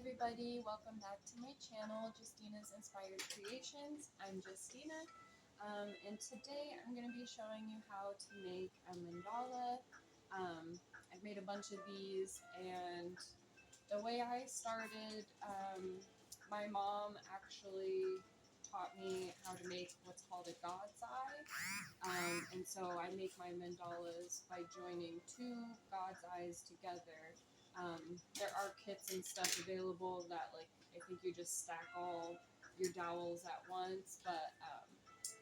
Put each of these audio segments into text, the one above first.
everybody, welcome back to my channel, Justina's Inspired Creations. I'm Justina, and today I'm going to be showing you how to make a mandala. I've made a bunch of these, and the way I started, my mom actually taught me how to make what's called a God's Eye, and so I make my mandalas by joining two God's eyes together. There are kits and stuff available that, like, I think you just stack all your dowels at once, but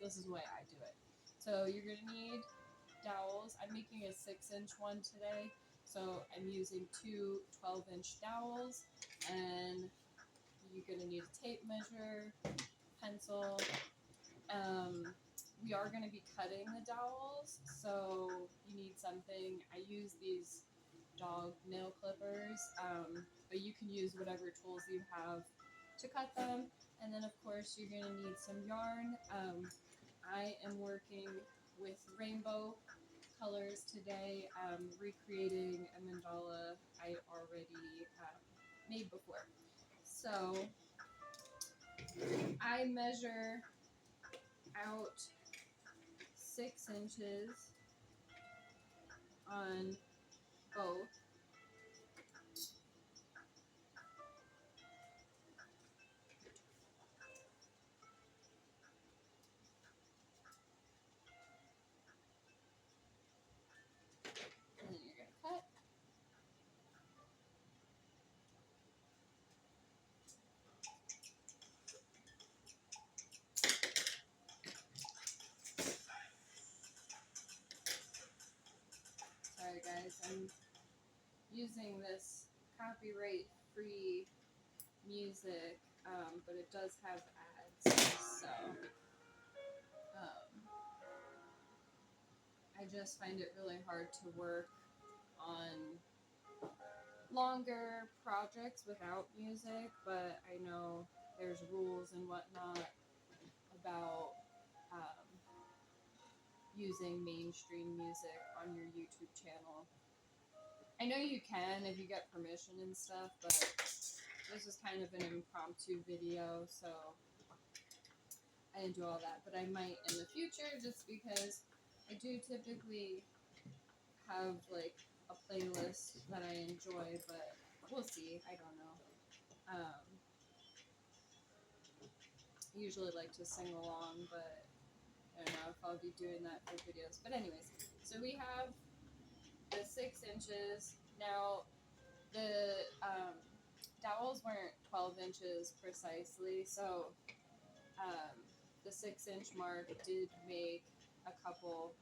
this is the way I do it. So you're going to need dowels. I'm making a 6-inch one today, so I'm using two 12-inch dowels, and you're going to need a tape measure, pencil. We are going to be cutting the dowels, so you need something. I use these dog nail clippers, but you can use whatever tools you have to cut them. And then of course you're going to need some yarn. I am working with rainbow colors today, recreating a mandala I already made before. So I measure out 6 inches on both. And then you're going to cut. Sorry guys, I'm using this copyright-free music, but it does have ads, so I just find it really hard to work on longer projects without music, but I know there's rules and whatnot about using mainstream music on your YouTube channel. I know you can if you get permission and stuff, but this is kind of an impromptu video, so I didn't do all that, but I might in the future just because I do typically have like a playlist that I enjoy, but we'll see. I don't know. I usually like to sing along, but I don't know if I'll be doing that for videos. But anyways, so we have the 6 inches. Now, the dowels weren't 12 inches precisely, so the 6-inch mark did make a couple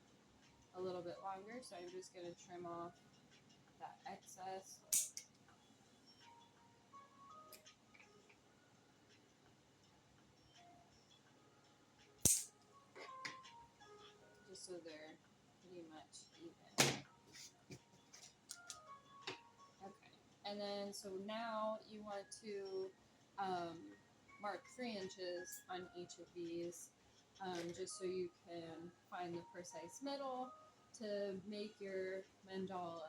a little bit longer, so I'm just going to trim off that excess. Just so they're pretty much even. Okay, and then so now you want to mark 3 inches on each of these, just so you can find the precise middle to make your mandala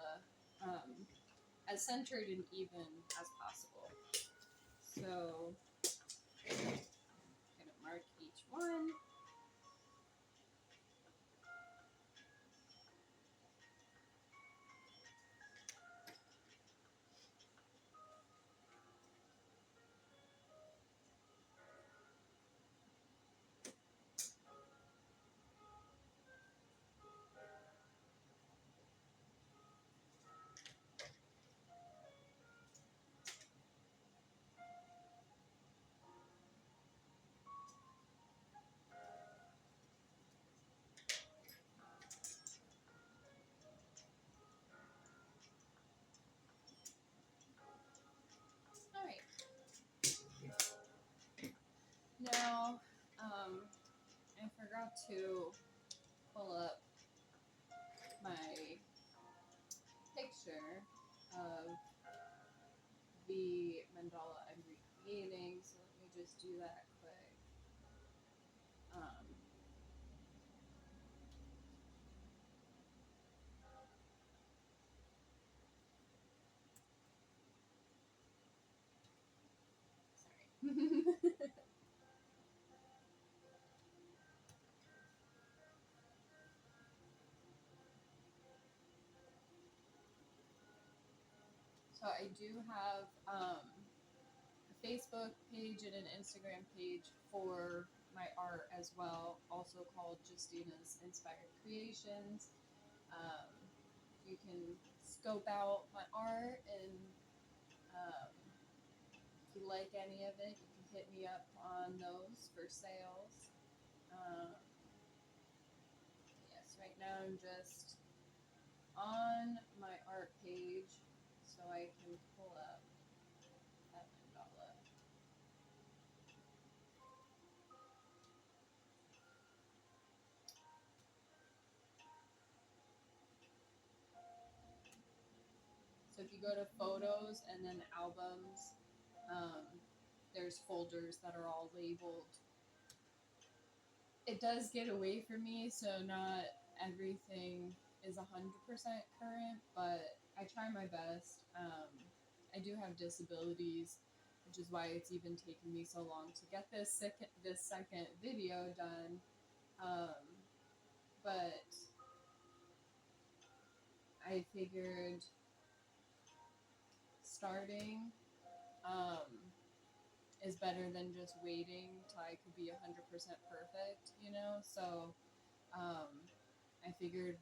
as centered and even as possible. So I'm going to mark each one. All right. Now, I forgot to pull up my picture of the mandala I'm recreating, so let me just do that quick. So I do have a Facebook page and an Instagram page for my art as well, also called Justina's Inspired Creations. Um, you can scope out my art, and if you like any of it, you can hit me up on those for sales. Um, yes, right now I'm just on my art page so I can pull up that mandala. So if you go to photos and then albums, um, there's folders that are all labeled. It does get away from me, so not everything is 100% current, but I try my best. I do have disabilities, which is why it's even taken me so long to get this second video done. But I figured starting is better than just waiting till I could be 100% perfect, you know? So I figured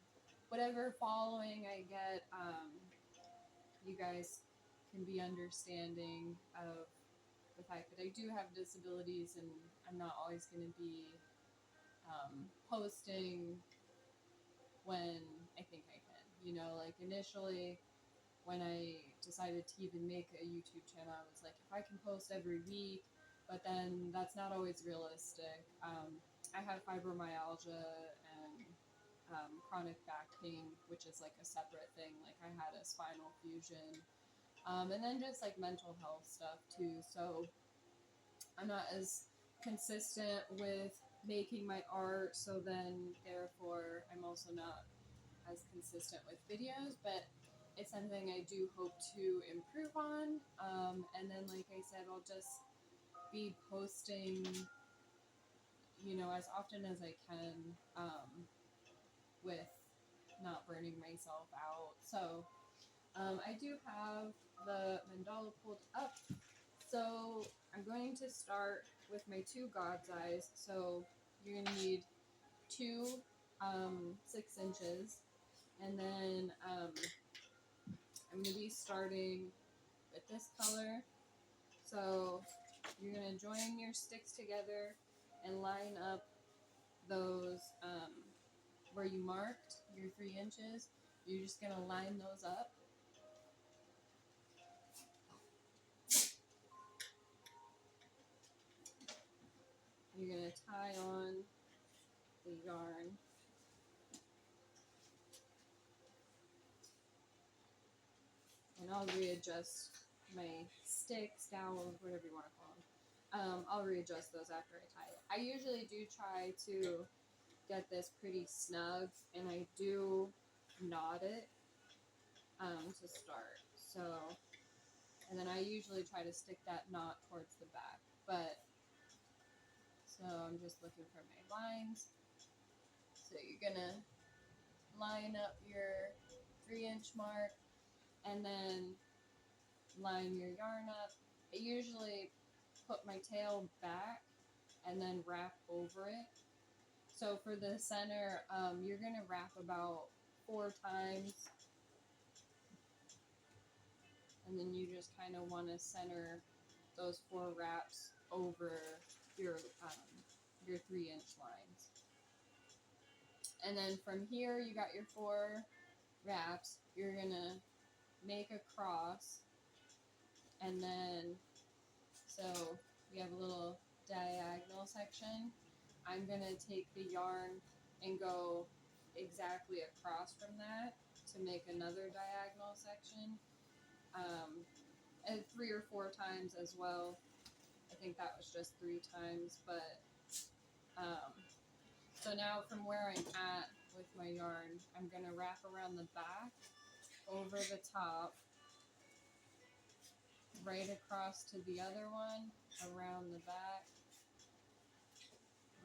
whatever following I get, you guys can be understanding of the fact that I do have disabilities and I'm not always going to be posting when I think I can. You know, like initially when I decided to even make a YouTube channel, I was like, if I can post every week, but then that's not always realistic. I have fibromyalgia and chronic back pain, which is like a separate thing. Like I had a spinal fusion, and then just like mental health stuff too. So I'm not as consistent with making my art, so then therefore I'm also not as consistent with videos, but it's something I do hope to improve on. And then, like I said, I'll just be posting, you know, as often as I can, with not burning myself out. So I do have the mandala pulled up. So I'm going to start with my two God's eyes. So you're going to need two 6 inches. And then I'm going to be starting with this color. So you're going to join your sticks together and line up those where you marked your 3 inches. You're just going to line those up. You're going to tie on the yarn. And I'll readjust my sticks, dowels, whatever you want to call them. I'll readjust those after I tie it. I usually do try to get this pretty snug, and I do knot it to start. So, and then I usually try to stick that knot towards the back. But, so I'm just looking for my lines. So you're gonna line up your 3-inch mark, and then line your yarn up. I usually put my tail back and then wrap over it. So for the center, you're gonna wrap about 4 times, and then you just kind of want to center those 4 wraps over your 3-inch lines. And then from here, you got your 4 wraps. You're gonna make a cross, and then so we have a little diagonal section. I'm gonna take the yarn and go exactly across from that to make another diagonal section, and 3 or 4 times as well. I think that was just 3 times, but so now from where I'm at with my yarn, I'm gonna wrap around the back, over the top, right across to the other one, around the back,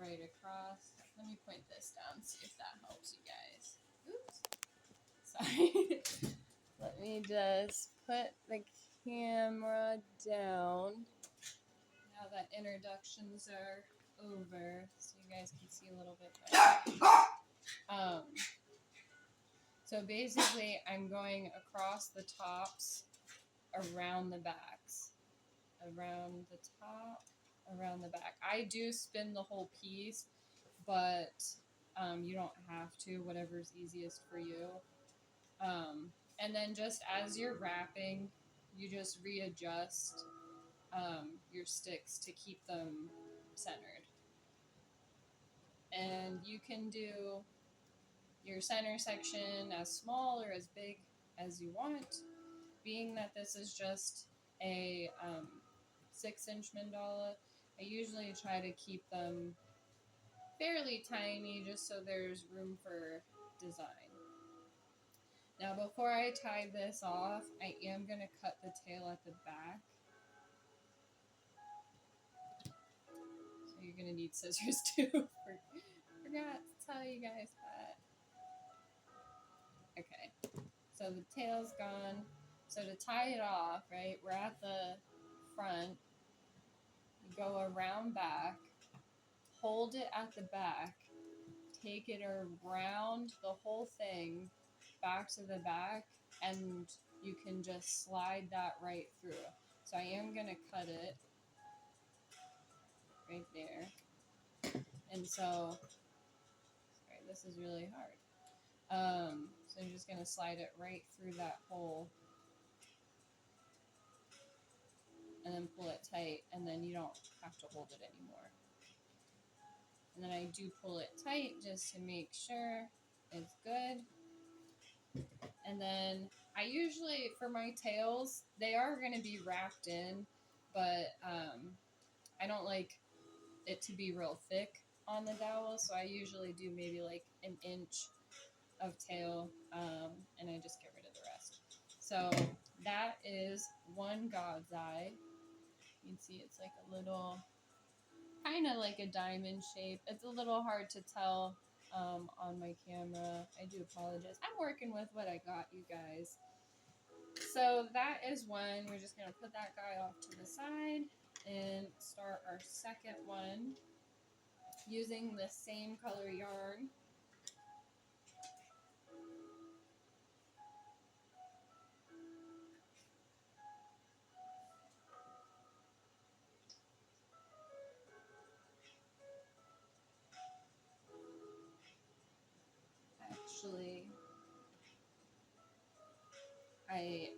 right across. Let me point this down, see if that helps you guys. Oops. Sorry. Let me just put the camera down. Now that introductions are over, so you guys can see a little bit better. So basically, I'm going across the tops, around the backs, around the top, around the back. I do spin the whole piece, but you don't have to, whatever's easiest for you. And then just as you're wrapping, you just readjust your sticks to keep them centered. And you can do your center section as small or as big as you want. Being that this is just a 6-inch mandala, I usually try to keep them fairly tiny just so there's room for design. Now before I tie this off, I am going to cut the tail at the back. So you're going to need scissors too. Forgot to tell you guys that. Okay, so the tail's gone. So to tie it off, right, we're at the front. You go around back, hold it at the back, take it around the whole thing back to the back, and you can just slide that right through. So I am going to cut it right there. And so, sorry, this is really hard. So I'm just going to slide it right through that hole and then pull it tight, and then you don't have to hold it anymore. And then I do pull it tight just to make sure it's good. And then I usually, for my tails, they are going to be wrapped in, but I don't like it to be real thick on the dowel, so I usually do maybe like an inch of tail, and I just get rid of the rest. So that is one God's eye. You can see it's like a little, kind of like a diamond shape. It's a little hard to tell on my camera. I do apologize. I'm working with what I got, you guys. So that is one. We're just going to put that guy off to the side and start our second one using the same color yarn. Actually, I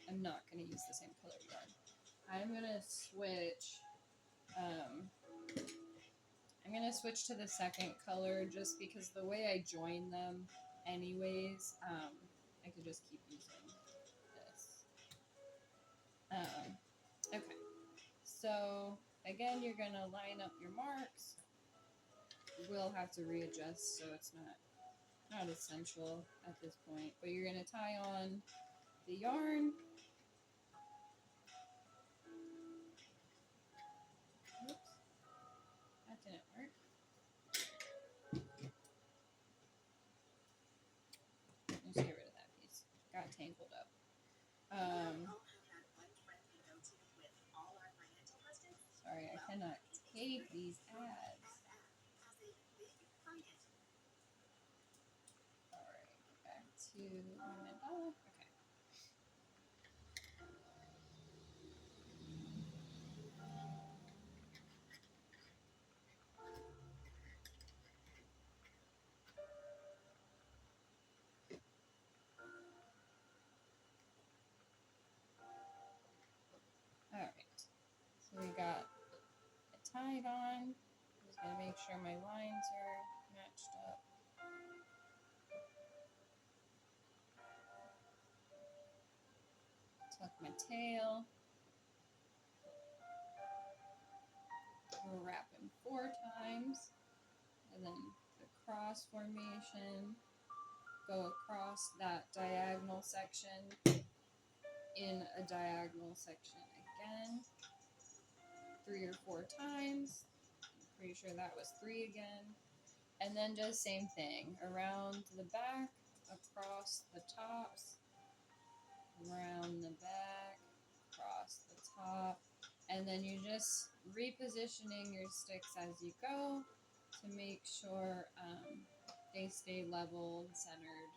am not going to use the same color yarn. I'm going to switch. I'm going to switch to the second color just because the way I join them anyways, I could just keep using this. Okay, so again, you're going to line up your marks. You will have to readjust, so it's not essential at this point, but you're going to tie on the yarn. Oops, that didn't work. Let's get rid of that piece. Got tangled up. Sorry, I cannot take these ads. Alright, back to my mandala. Okay. Alright, so we got it tied on. Just gonna make sure my lines are matched up. Tuck my tail. We're wrapping 4 times, and then the cross formation. Go across that diagonal section in a diagonal section again. 3 or 4 times. I'm pretty sure that was 3 again. And then just same thing, around the back, across the tops, around the back, across the top, and then you're just repositioning your sticks as you go to make sure they stay level and centered.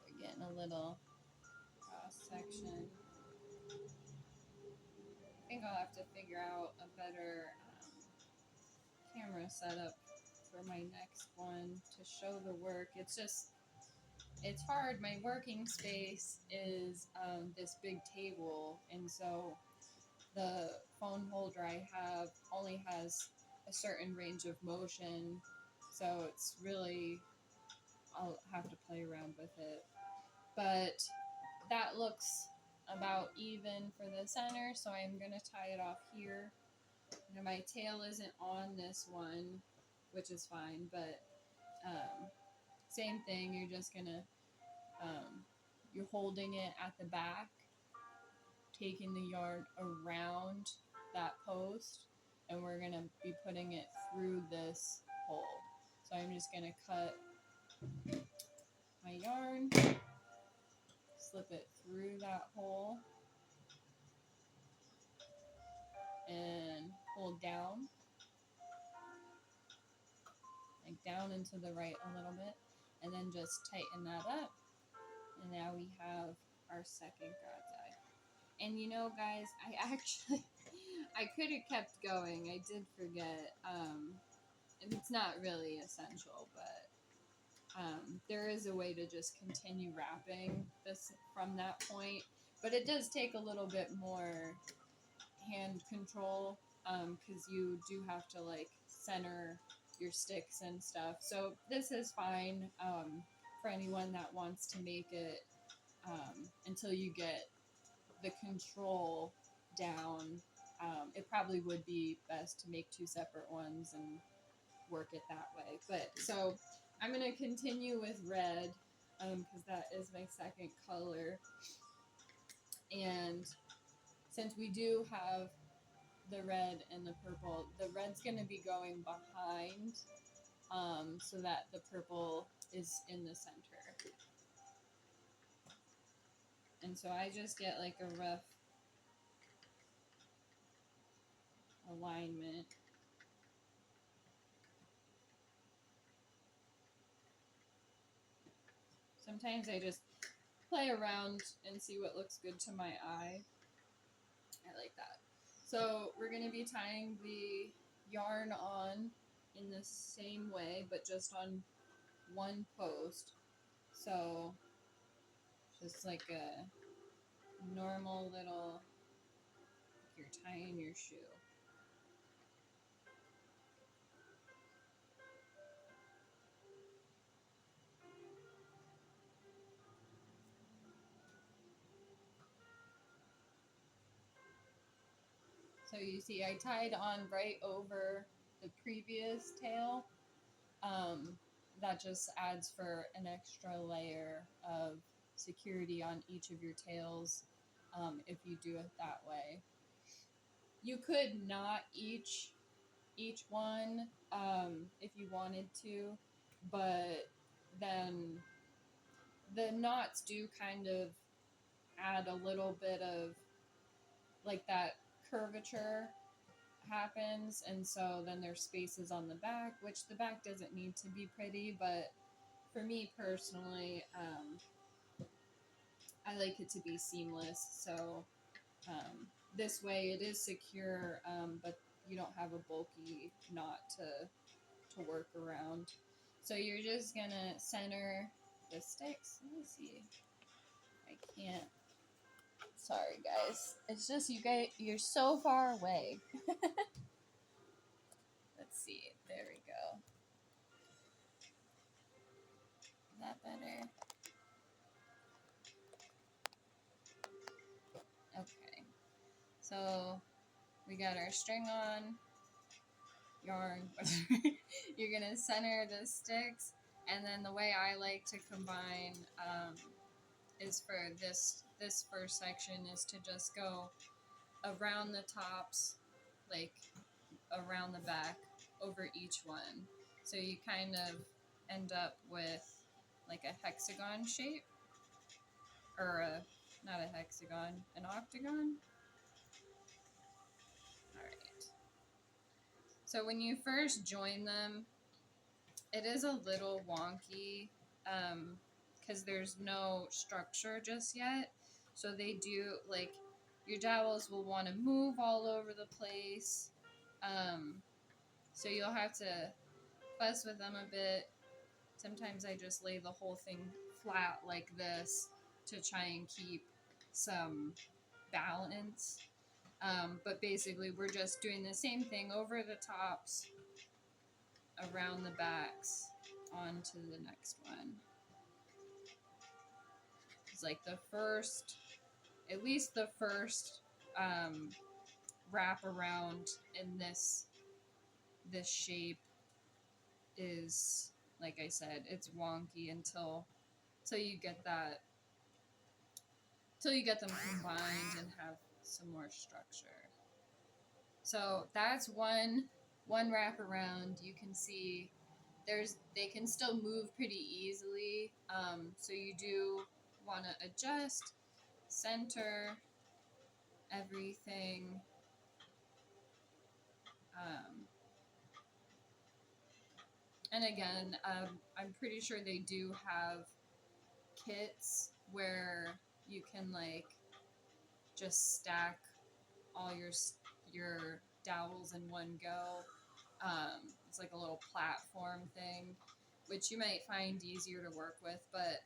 We're getting a little cross section. I think I'll have to figure out a better camera setup for my next one to show the work. It's hard. My working space is this big table, and so the phone holder I have only has a certain range of motion, so it's really, I'll have to play around with it. But that looks about even for the center, so I'm going to tie it off here. Now my tail isn't on this one, which is fine, but same thing, you're just going to, you're holding it at the back, taking the yarn around that post, and we're going to be putting it through this hole. So I'm just going to cut my yarn, slip it through that hole, and pull down, like down into the right a little bit, and then just tighten that up. And now we have our second God's eye. And you know, guys, I could have kept going. I did forget. It's not really essential, but there is a way to just continue wrapping this from that point. But it does take a little bit more hand control because you do have to like center your sticks and stuff. So this is fine for anyone that wants to make it until you get the control down. It probably would be best to make 2 separate ones and work it that way. But so I'm going to continue with red because that is my second color. And since we do have the red and the purple, the red's going to be going behind so that the purple is in the center. And so I just get like a rough alignment. Sometimes I just play around and see what looks good to my eye. I like that. So we're going to be tying the yarn on in the same way, but just on one post. So just like a normal little, like you're tying your shoe. So you see I tied on right over the previous tail. That just adds for an extra layer of security on each of your tails if you do it that way. You could knot each one if you wanted to, but then the knots do kind of add a little bit of like that curvature happens, and so then there's spaces on the back, which the back doesn't need to be pretty, but for me personally, I like it to be seamless, so this way it is secure, but you don't have a bulky knot to work around. So you're just gonna center the sticks. Let me see. I can't. Sorry, guys. It's just you're so far away. Let's see. There we go. Is that better? Okay. So we got our string on, yarn. You're gonna center the sticks, and then the way I like to combine is for this first section is to just go around the tops, like around the back, over each one. So you kind of end up with like a hexagon shape, or not a hexagon, an octagon. All right. So when you first join them, it is a little wonky because there's no structure just yet. So they do, like, your dowels will want to move all over the place. So you'll have to fuss with them a bit. Sometimes I just lay the whole thing flat like this to try and keep some balance. But basically we're just doing the same thing over the tops, around the backs, on to the next one. It's like the first, at least the first wrap around in this shape is, like I said, it's wonky until you get that, till you get them combined and have some more structure. So that's one wrap around. You can see they can still move pretty easily. So you do want to adjust, center everything. And again, I'm pretty sure they do have kits where you can like just stack all your dowels in one go. It's like a little platform thing, which you might find easier to work with, but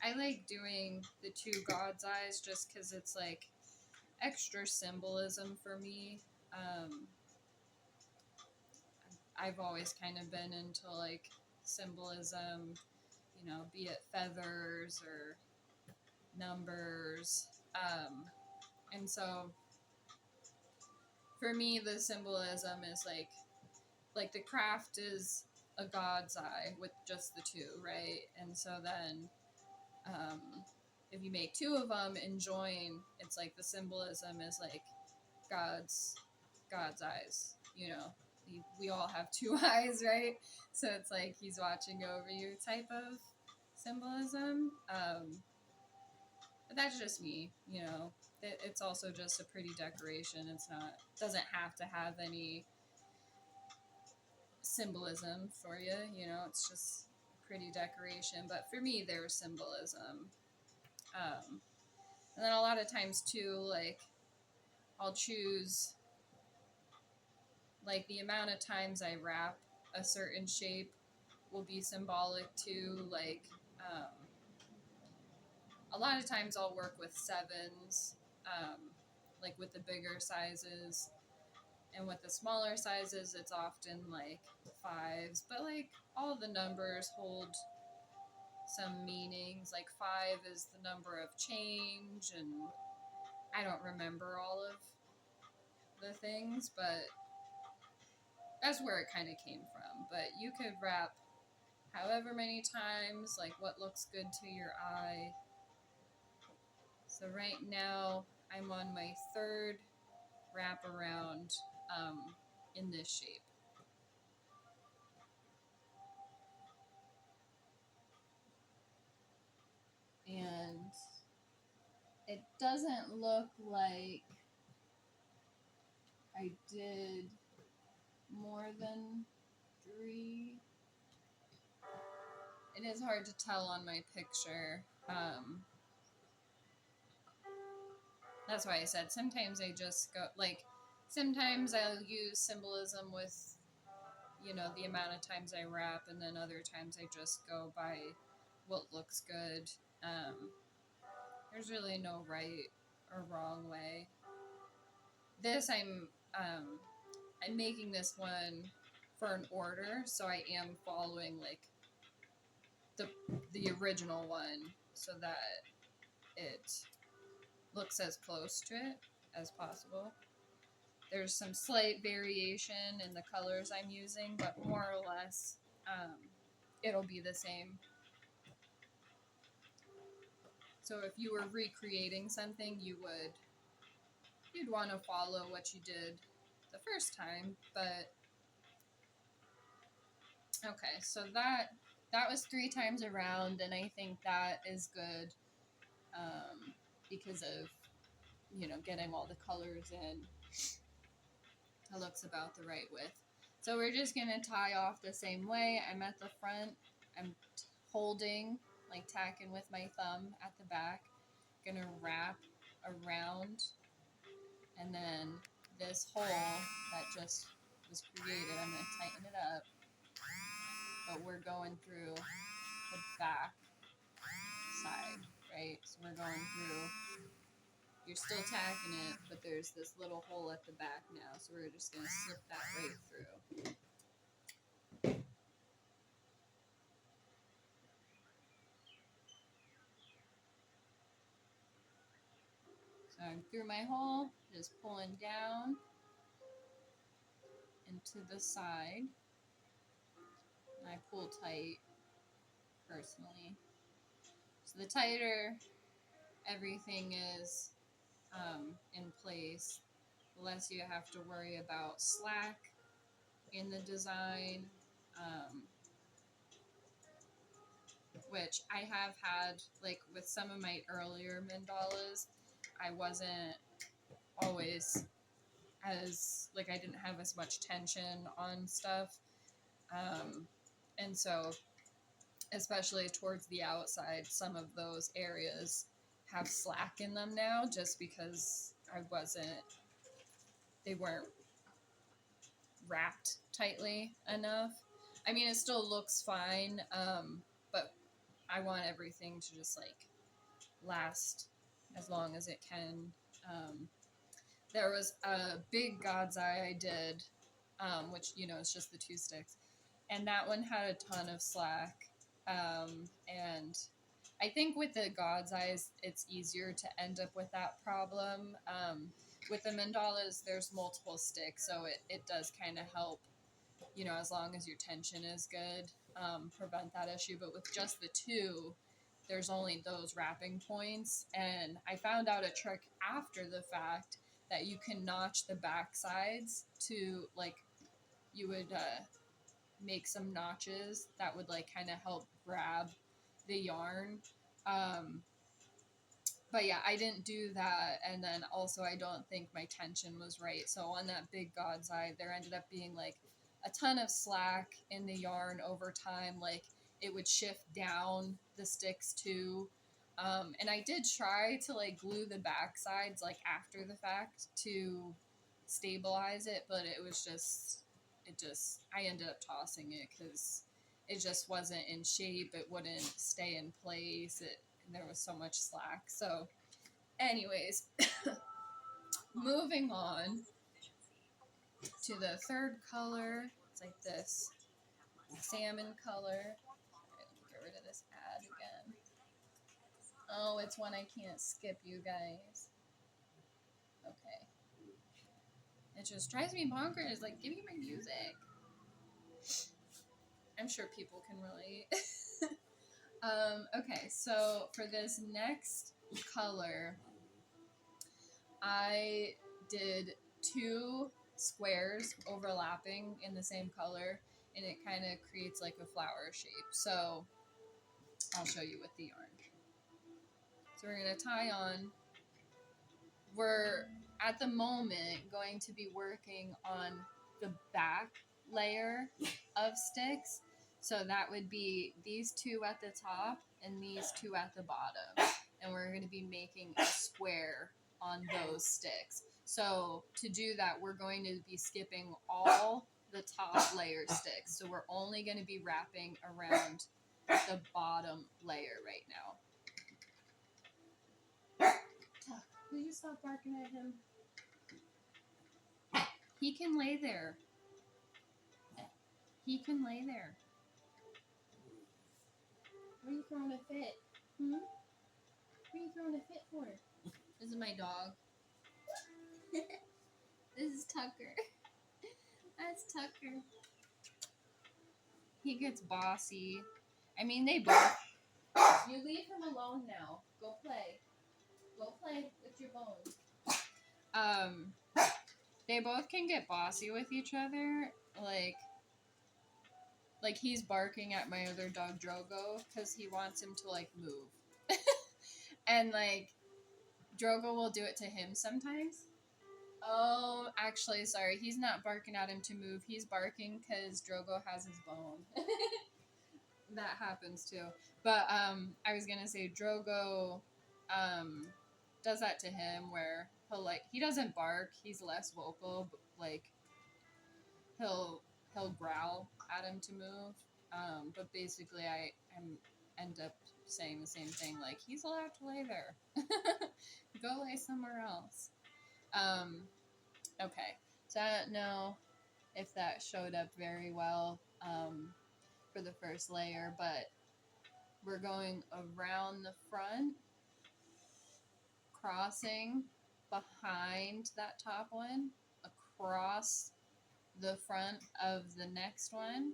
I like doing the two God's eyes just because it's like extra symbolism for me. I've always kind of been into like symbolism, you know, be it feathers or numbers. And so for me, the symbolism is like the craft is a God's eye with just the two, right? And so then if you make two of them and join, it's like the symbolism is like God's eyes, you know. We all have two eyes, right? So it's like he's watching over you type of symbolism. But that's just me, you know. It's also just a pretty decoration. Doesn't have to have any symbolism for you, you know. It's just pretty decoration. But for me, there's symbolism. And then a lot of times too, like I'll choose like the amount of times I wrap a certain shape will be symbolic too. Like a lot of times I'll work with sevens, like with the bigger sizes, and with the smaller sizes it's often like fives, but like all the numbers hold some meanings. Like 5 is the number of change, and I don't remember all of the things, but that's where it kind of came from. But you could wrap however many times, like what looks good to your eye. So right now I'm on my third wrap around in this shape. And it doesn't look like I did more than 3. It is hard to tell on my picture. That's why I said sometimes I just go, like, sometimes I'll use symbolism with, you know, the amount of times I wrap, and then other times I just go by what looks good. There's really no right or wrong way. This, I'm making this one for an order, so I am following like the original one so that it looks as close to it as possible. There's some slight variation in the colors I'm using, but more or less it'll be the same. So if you were recreating something, you'd want to follow what you did the first time. But okay, so that was 3 times around, and I think that is good because of, you know, getting all the colors in. It looks about the right width. So we're just going to tie off the same way. I'm at the front. I'm holding, like tacking with my thumb at the back. Going to wrap around, and then this hole that just was created, I'm going to tighten it up. But we're going through the back side, right? So we're going through, you're still tacking it, but there's this little hole at the back now, so we're just going to slip that right through. So I'm through my hole, just pulling down into the side. And I pull tight, personally. So the tighter everything is in place, the less you have to worry about slack in the design, which I have had, like with some of my earlier mandalas, I wasn't always as, like, I didn't have as much tension on stuff, and so especially towards the outside, some of those areas have slack in them now, just because they weren't wrapped tightly enough. I mean, it still looks fine, but I want everything to just like last as long as it can. There was a big God's Eye I did, which, you know, it's just the 2 sticks, and that one had a ton of slack. And I think with the God's Eyes, it's easier to end up with that problem. With the mandalas, there's multiple sticks, so it does kind of help, you know, as long as your tension is good, prevent that issue. But with just the 2, there's only those wrapping points. And I found out a trick after the fact that you can notch the back sides to, like, you would make some notches that would like kind of help grab the yarn. But yeah, I didn't do that, and then also I don't think my tension was right. So on that big God's Eye, there ended up being like a ton of slack in the yarn over time. Like it would shift down the sticks too. And I did try to like glue the back sides like after the fact to stabilize it, but I ended up tossing it because it just wasn't in shape. It wouldn't stay in place. There was so much slack. So anyways, moving on to the 3rd color. It's like this salmon color. All right, let me get rid of this ad again. Oh, it's one I can't skip, you guys. Okay. It just drives me bonkers. Like, give me my music. I'm sure people can relate. Okay, so for this next color, I did 2 squares overlapping in the same color, and it kind of creates like a flower shape. So I'll show you with the yarn. So we're going to tie on. We're at the moment going to be working on the back layer of sticks. So that would be these 2 at the top and these 2 at the bottom. And we're going to be making a square on those sticks. So to do that, we're going to be skipping all the top layer sticks. So we're only going to be wrapping around the bottom layer right now. Will you stop barking at him? He can lay there. He can lay there. What are you throwing a fit? What are you throwing a fit for? This is my dog. This is Tucker. That's Tucker. He gets bossy. I mean, they both. You leave him alone now. Go play. Go play with your bones. They both can get bossy with each other. Like he's barking at my other dog Drogo because he wants him to like move. And like Drogo will do it to him sometimes. Oh, actually, sorry. He's not barking at him to move. He's barking because Drogo has his bone. That happens too. But I was gonna say Drogo does that to him where he doesn't bark. He's less vocal, but like he'll growl at him to move. But basically, I end up saying the same thing. Like he's allowed to lay there. Go lay somewhere else. Okay, so I don't know if that showed up very well for the first layer, but we're going around the front, crossing behind that top one, across the front of the next one.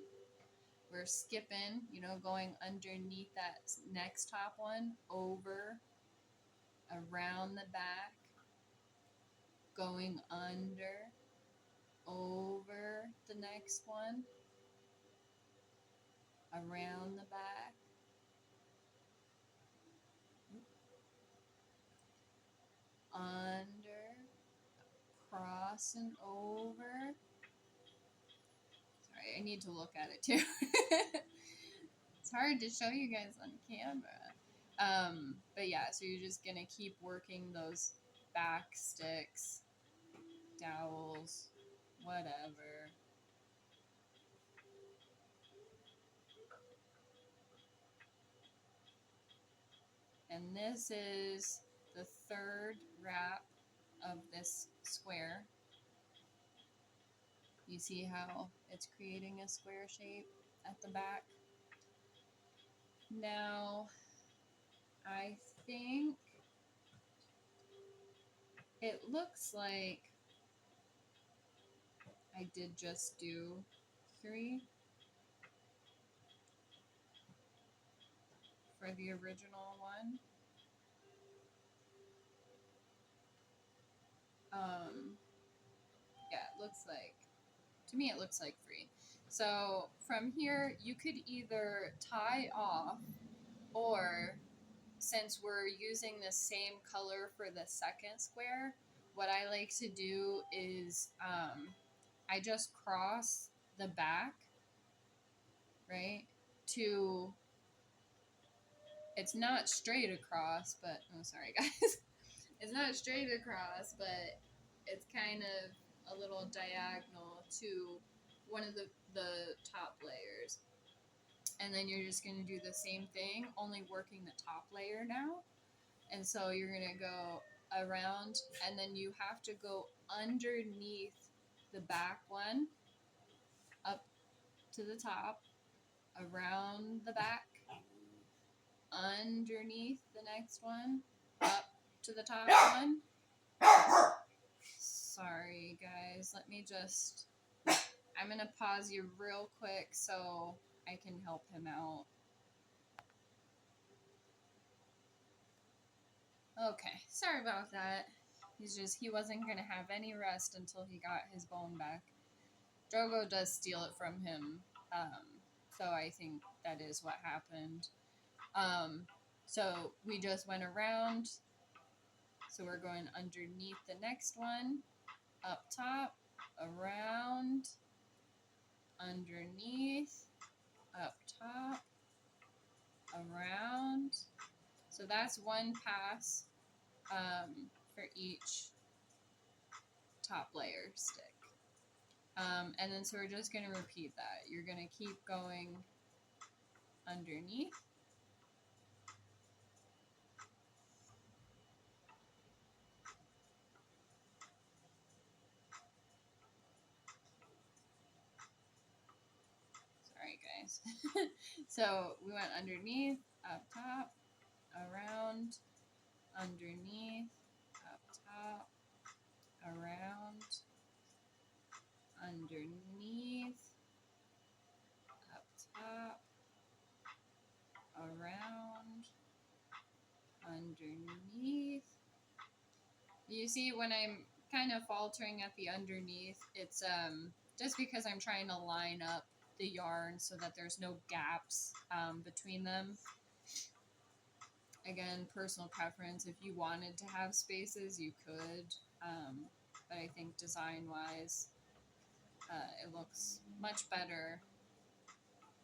We're skipping, going underneath that next top one, over, around the back, going under, over the next one, around the back, under, crossing over. Sorry, I need to look at it too. It's hard to show you guys on camera. But yeah, so you're just gonna keep working those back sticks, dowels, whatever. And this is the third wrap of this square. You see how it's creating a square shape at the back? Now, I think it looks like I did just do 3 for the original one. Yeah, to me it looks like 3. So from here, you could either tie off, or since we're using the same color for the second square, what I like to do is I just cross the back, right, it's not straight across, but, oh, sorry guys. It's not straight across, but it's kind of a little diagonal to one of the top layers. And then you're just going to do the same thing, only working the top layer now. And so you're going to go around, and then you have to go underneath the back one, up to the top, around the back, underneath the next one, up to the top one. Sorry guys, I'm gonna pause you real quick so I can help him out. Okay, sorry about that. He wasn't gonna have any rest until he got his bone back. Drogo does steal it from him, so I think that is what happened. So we just went around, so we're going underneath the next one, up top, around, underneath, up top, around. So that's one pass for each top layer stick. And then so we're just going to repeat that. You're going to keep going underneath. Sorry guys. So we went underneath, up top, around, underneath, up top, around, underneath, up top, around, underneath, underneath. You see when I'm kind of faltering at the underneath, it's just because I'm trying to line up the yarn so that there's no gaps between them. Again, personal preference. If you wanted to have spaces, you could, but I think design-wise, it looks much better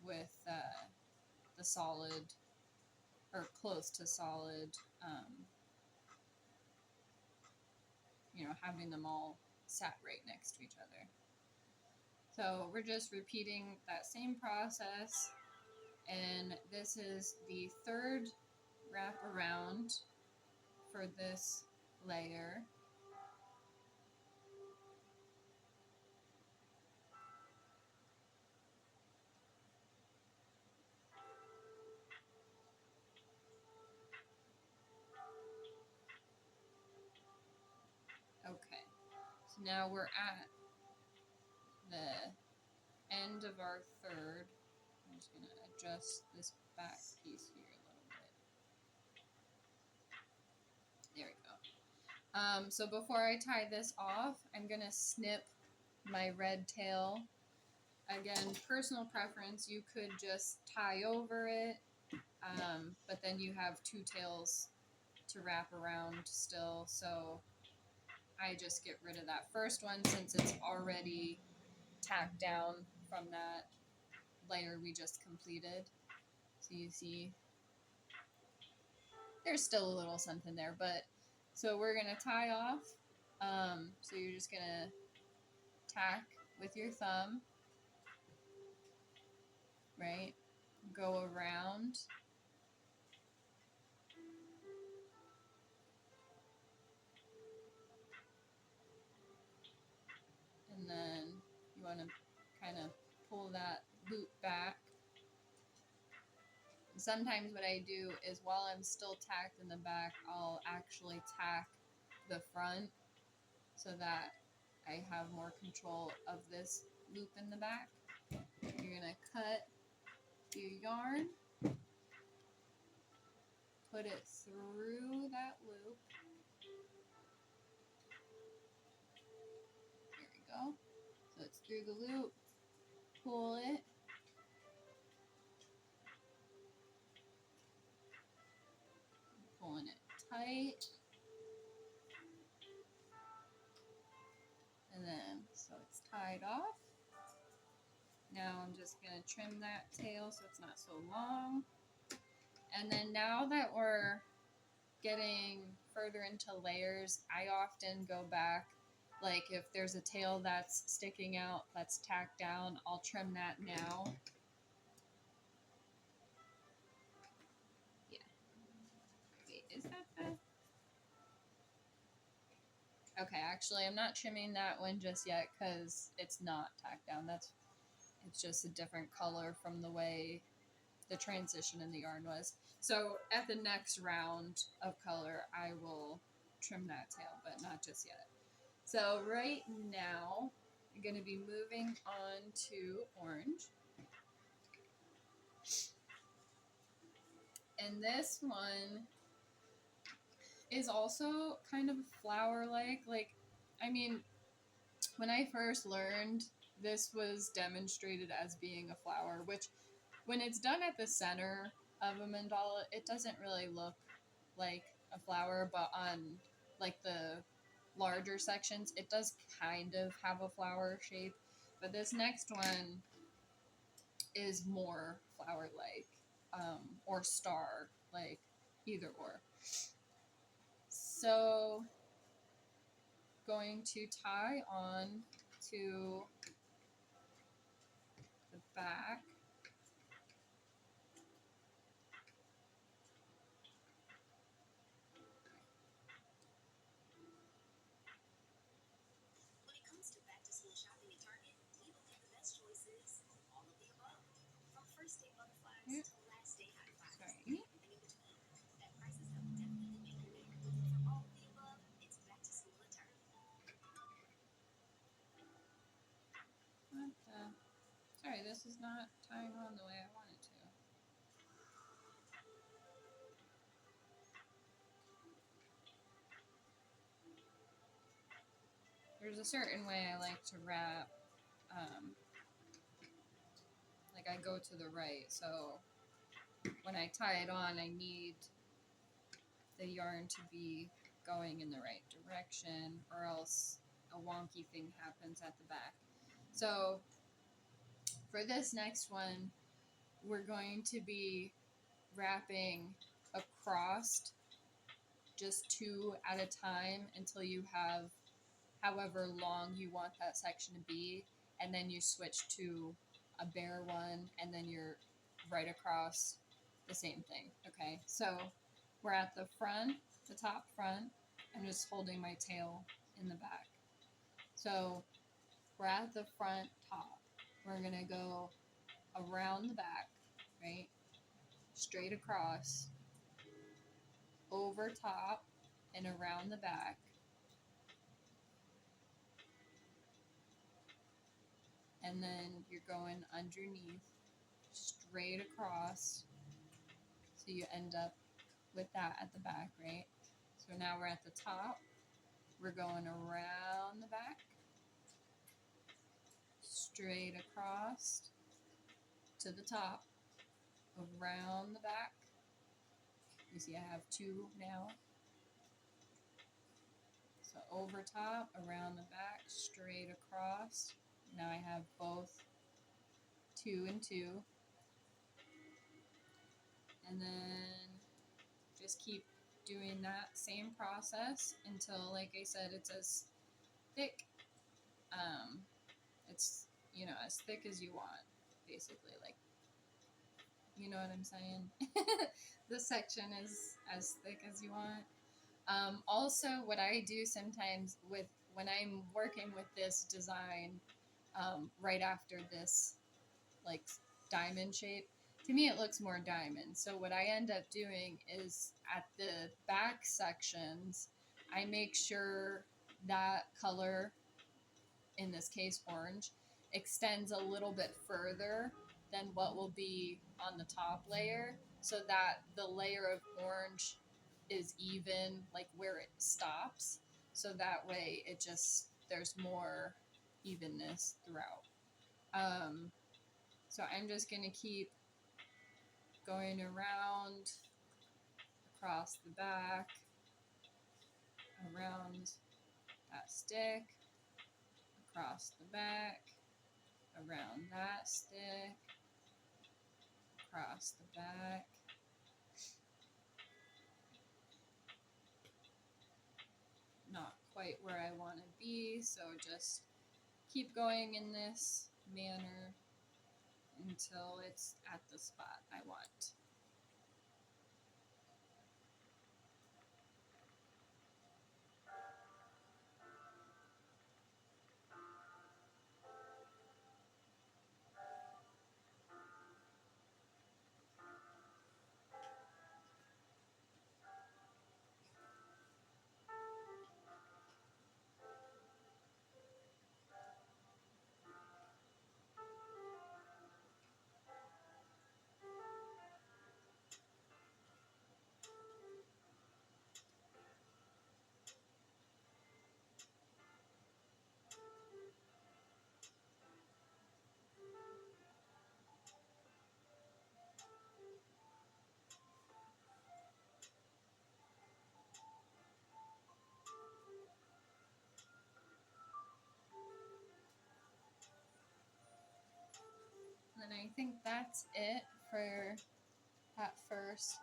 with the solid, or close to solid, having them all sat right next to each other. So we're just repeating that same process, and this is the third wrap around for this layer. Okay, so now we're at the end of our third. I'm just going to adjust this back piece here a little bit. There we go. So before I tie this off, I'm going to snip my red tail. Again, personal preference, you could just tie over it, but then you have two tails to wrap around still, so I just get rid of that first one since it's already tacked down from that layer we just completed. So you see there's still a little something there, but so we're gonna tie off. So you're just gonna tack with your thumb, right? Go around. And then you want to kind of pull that loop back. Sometimes what I do is while I'm still tacked in the back, I'll actually tack the front so that I have more control of this loop in the back. You're going to cut your yarn, put it through that loop. There we go. So it's through the loop, pull it, pulling it tight, and then so it's tied off. Now I'm just going to trim that tail so it's not so long. And then now that we're getting further into layers, I often go back, like if there's a tail that's sticking out, that's tacked down, I'll trim that now. Yeah. Wait, is that the... Okay, actually I'm not trimming that one just yet because it's not tacked down. It's just a different color from the way the transition in the yarn was. So at the next round of color, I will trim that tail, but not just yet. So right now, I'm going to be moving on to orange. And this one is also kind of flower-like. I mean, when I first learned, this was demonstrated as being a flower, which when it's done at the center of a mandala, it doesn't really look like a flower, but on like the larger sections, it does kind of have a flower shape. But this next one is more flower-like, or star-like, either or. So, going to tie on to the back. Sorry. Sorry, this is not tying on the way I want it to. there's a certain way I like to wrap. Like I go to the right, so when I tie it on, I need the yarn to be going in the right direction, or else a wonky thing happens at the back. So for this next one, we're going to be wrapping across just 2 at a time until you have however long you want that section to be, and then you switch to a bare one, and then you're right across the same thing. Okay, so we're at the front, the top front. I'm just holding my tail in the back. So we're at the front top. We're gonna go around the back, right? Straight across, over top, and around the back. And then you're going underneath, straight across, so you end up with that at the back, right? So now we're at the top. We're going around the back, straight across to the top, around the back. You see I have 2 now. So over top, around the back, straight across. Now I have both 2 and 2. And then just keep doing that same process until, like I said, it's as thick. It's, as thick as you want, basically. Like, you know what I'm saying? The section is as thick as you want. Also, what I do sometimes when I'm working with this design, right after this, like, diamond shape, to me it looks more diamond. So what I end up doing is at the back sections, I make sure that color, in this case orange, extends a little bit further than what will be on the top layer, so that the layer of orange is even, like, where it stops, so that way there's more evenness throughout. So I'm just going to keep going around, across the back, around that stick, across the back, around that stick, across the back. Not quite where I want to be, so just keep going in this manner until it's at the spot I want. And I think that's it for that first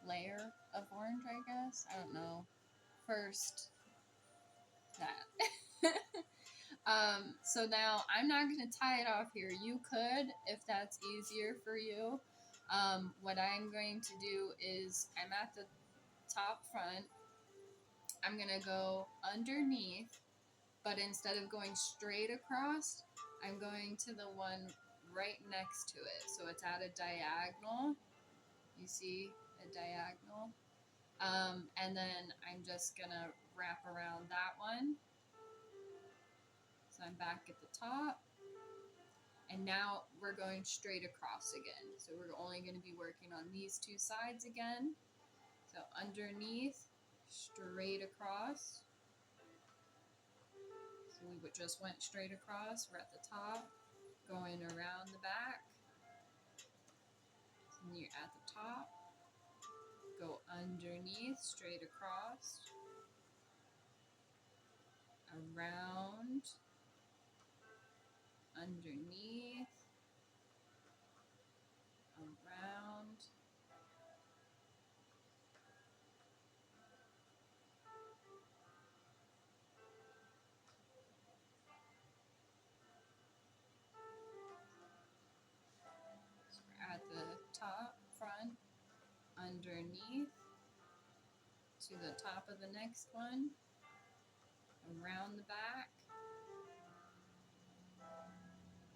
layer of orange, I guess. I don't know. First, that. So now I'm not going to tie it off here. You could, if that's easier for you. What I'm going to do is I'm at the top front. I'm going to go underneath, but instead of going straight across, I'm going to the one right next to it. So it's at a diagonal. You see a diagonal? And then I'm just going to wrap around that one. So I'm back at the top. And now we're going straight across again. So we're only going to be working on these 2 sides again. So underneath, straight across. just went straight across. We're at the top, going around the back. And you're at the top, go underneath, straight across, around, underneath, around. So we're at the top, front, underneath, to the top of the next one, around the back,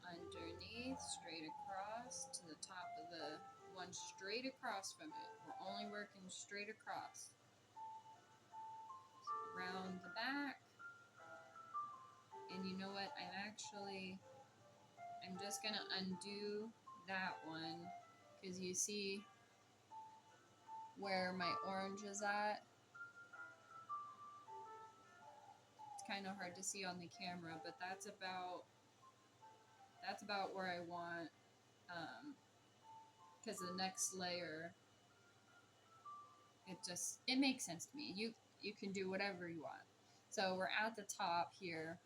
underneath, straight across, to the top of the one straight across from it. We're only working straight across. So around the back. And you know what? I'm just going to undo that one because you see where my orange is at. It's kind of hard to see on the camera, but that's about where I want, because the next layer, it makes sense to me. You can do whatever you want. So we're at the top here,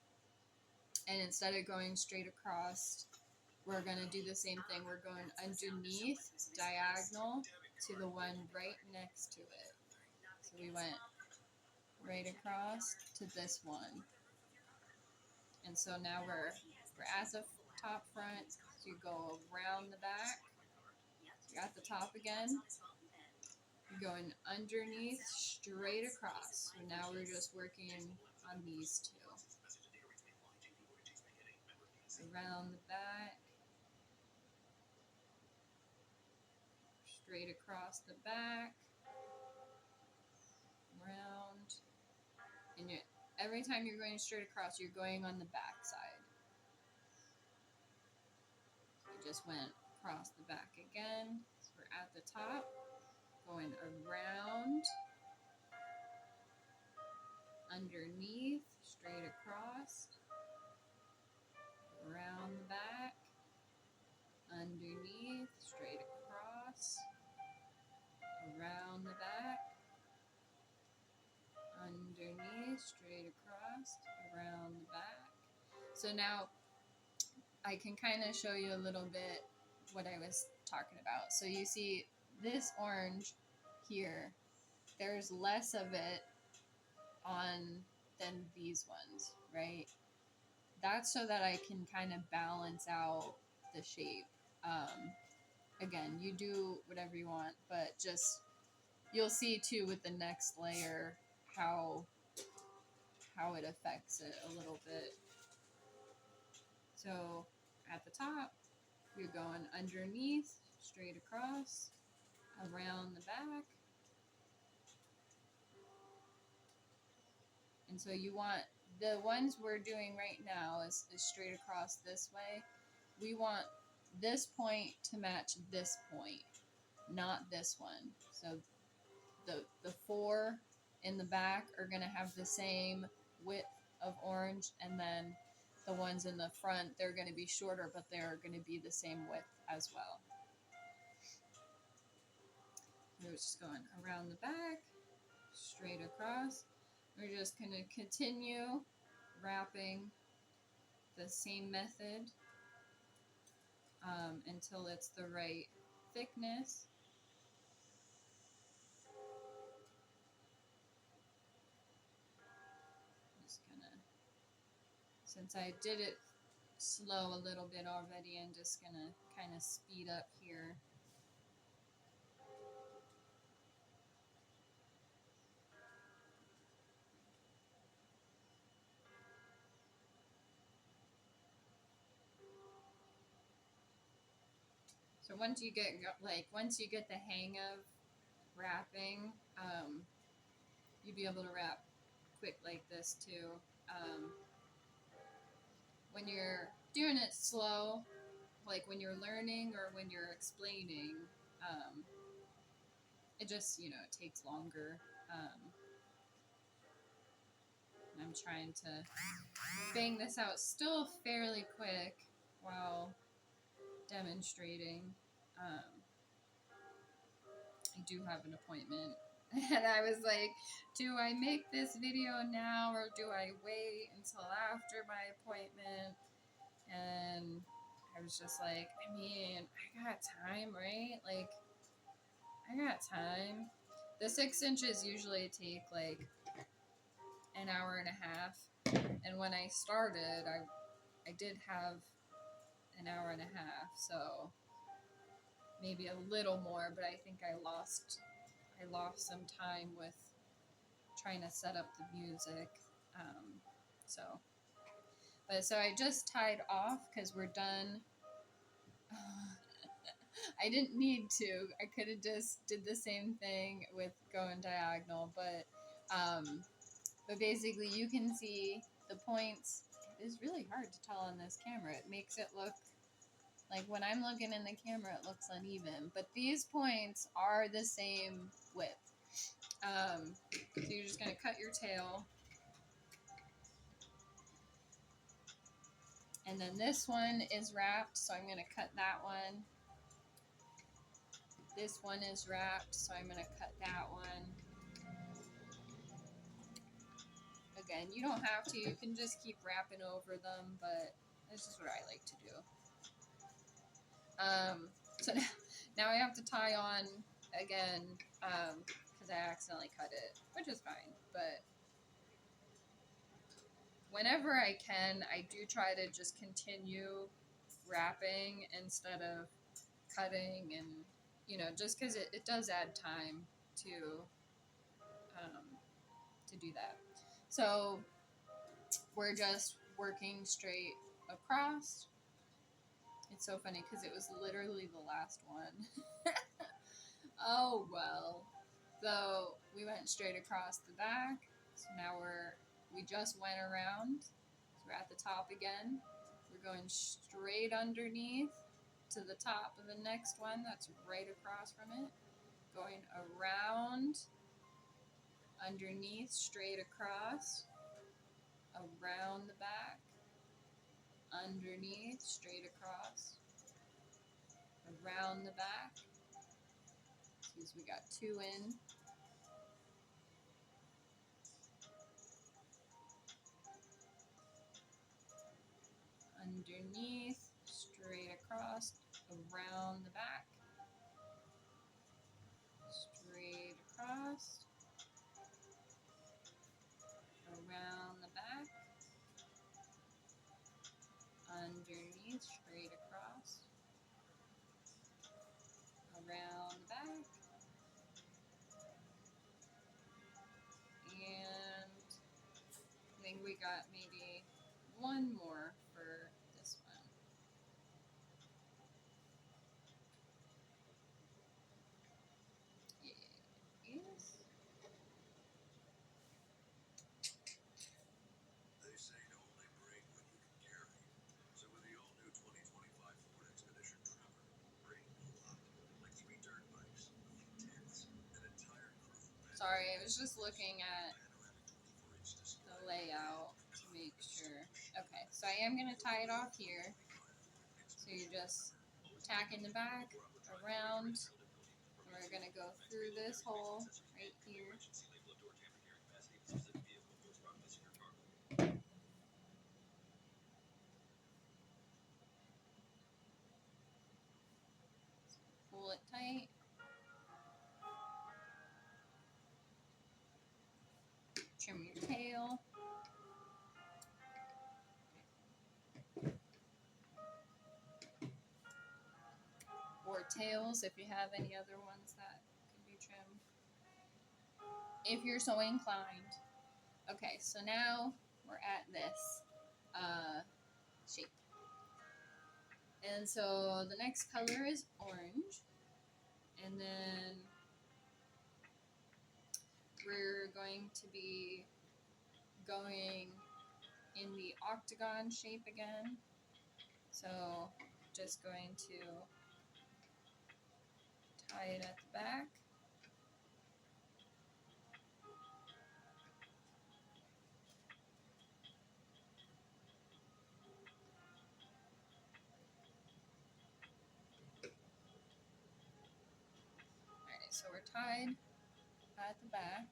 and instead of going straight across, we're going to do the same thing. We're going underneath, diagonal, to the one right next to it. So we went right across to this one. And so now we're at the top front. So you go around the back. So you're at the top again. You're going underneath, straight across. So now we're just working on these two. Around the back. Straight across the back. Round. And every time you're going straight across, you're going on the back side. You just went across the back again. So we're at the top, going around, underneath, straight across, around the back, underneath, straight across, around the back, underneath, straight across, around the back. So now I can kind of show you a little bit what I was talking about. So you see this orange here, there's less of it on than these ones, right? That's so that I can kind of balance out the shape. Again, you do whatever you want, but just you'll see too with the next layer how it affects it a little bit. So at the top, you're going underneath, straight across, around the back. And so you want, the ones we're doing right now is straight across this way. We want this point to match this point, not this one. So the four in the back are going to have the same width of orange, and then the ones in the front, they're going to be shorter, but they're going to be the same width as well. We're just going around the back, straight across. We're just going to continue wrapping the same method until it's the right thickness. Just gonna, since I did it slow a little bit already, I'm just gonna kind of speed up here. So once you get the hang of wrapping, you'll be able to wrap quick like this too. When you're doing it slow, like when you're learning or when you're explaining, it just, it takes longer. I'm trying to bang this out still fairly quick while demonstrating. I do have an appointment. And I was like, do I make this video now or do I wait until after my appointment? And I was just like, I mean, I got time, right? Like, I got time. The 6 inches usually take like an hour and a half. And when I started, I did have an hour and a half. So maybe a little more, but I think I lost some time with trying to set up the music. So I just tied off because we're done. I didn't need to. I could have just did the same thing with going diagonal, but basically you can see the points. It is really hard to tell on this camera. It makes it look like when I'm looking in the camera, it looks uneven. But these points are the same width. So you're just going to cut your tail. And then this one is wrapped, so I'm going to cut that one. This one is wrapped, so I'm going to cut that one. Again, you don't have to. You can just keep wrapping over them, but this is what I like to do. So now I have to tie on again because I accidentally cut it, which is fine. But whenever I can, I do try to just continue wrapping instead of cutting, and just because it does add time to do that. So we're just working straight across. It's so funny because it was literally the last one. Oh well. So we went straight across the back. So now we just went around. So we're at the top again. We're going straight underneath to the top of the next one that's right across from it. Going around, underneath, straight across, around the back, underneath, straight across, around the back. Because we got 2 in. Underneath, straight across, around the back, straight across, around the back, underneath, straight across, around the back, and I think we got maybe one more for this one. Yes. They say to only bring what you can carry. So with the all-new 2025 Ford Expedition Tremor, bring a lot, like 3 dirt bikes, tents, an entire crew. Sorry, I was just looking at the layout to make sure. Okay, so I am going to tie it off here. So you just tack in the back, around, and we're going to go through this hole right here. Pull it tight. Trim your tail. Or tails if you have any other ones that could be trimmed, if you're so inclined. Okay, so now we're at this shape. And so the next color is orange. And then we're going to be going in the octagon shape again. So just going to tie it at the back. so we're tied at the back.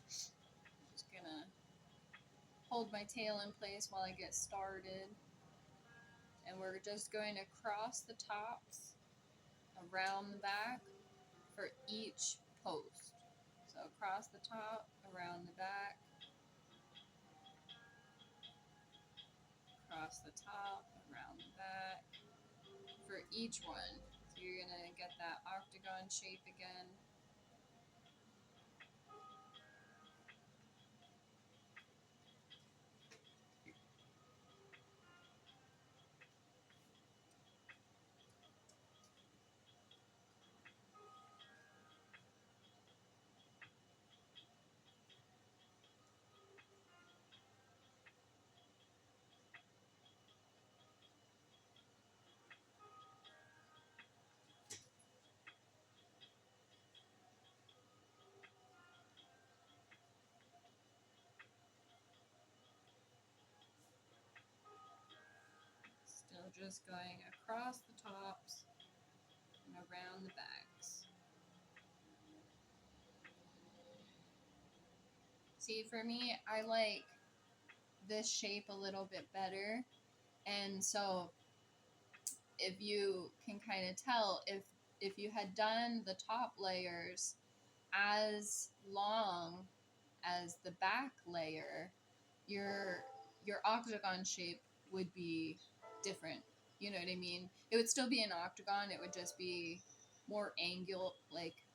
Just gonna hold my tail in place while I get started. And we're just going to cross the tops around the back for each post. So across the top, around the back, across the top, around the back, for each one. So you're going to get that octagon shape again. Still just going across the tops and around the backs. See, for me, I like this shape a little bit better. And so if you can kind of tell, if you had done the top layers as long as the back layer, your octagon shape would be different. You know what I mean? It would still be an octagon. It would just be more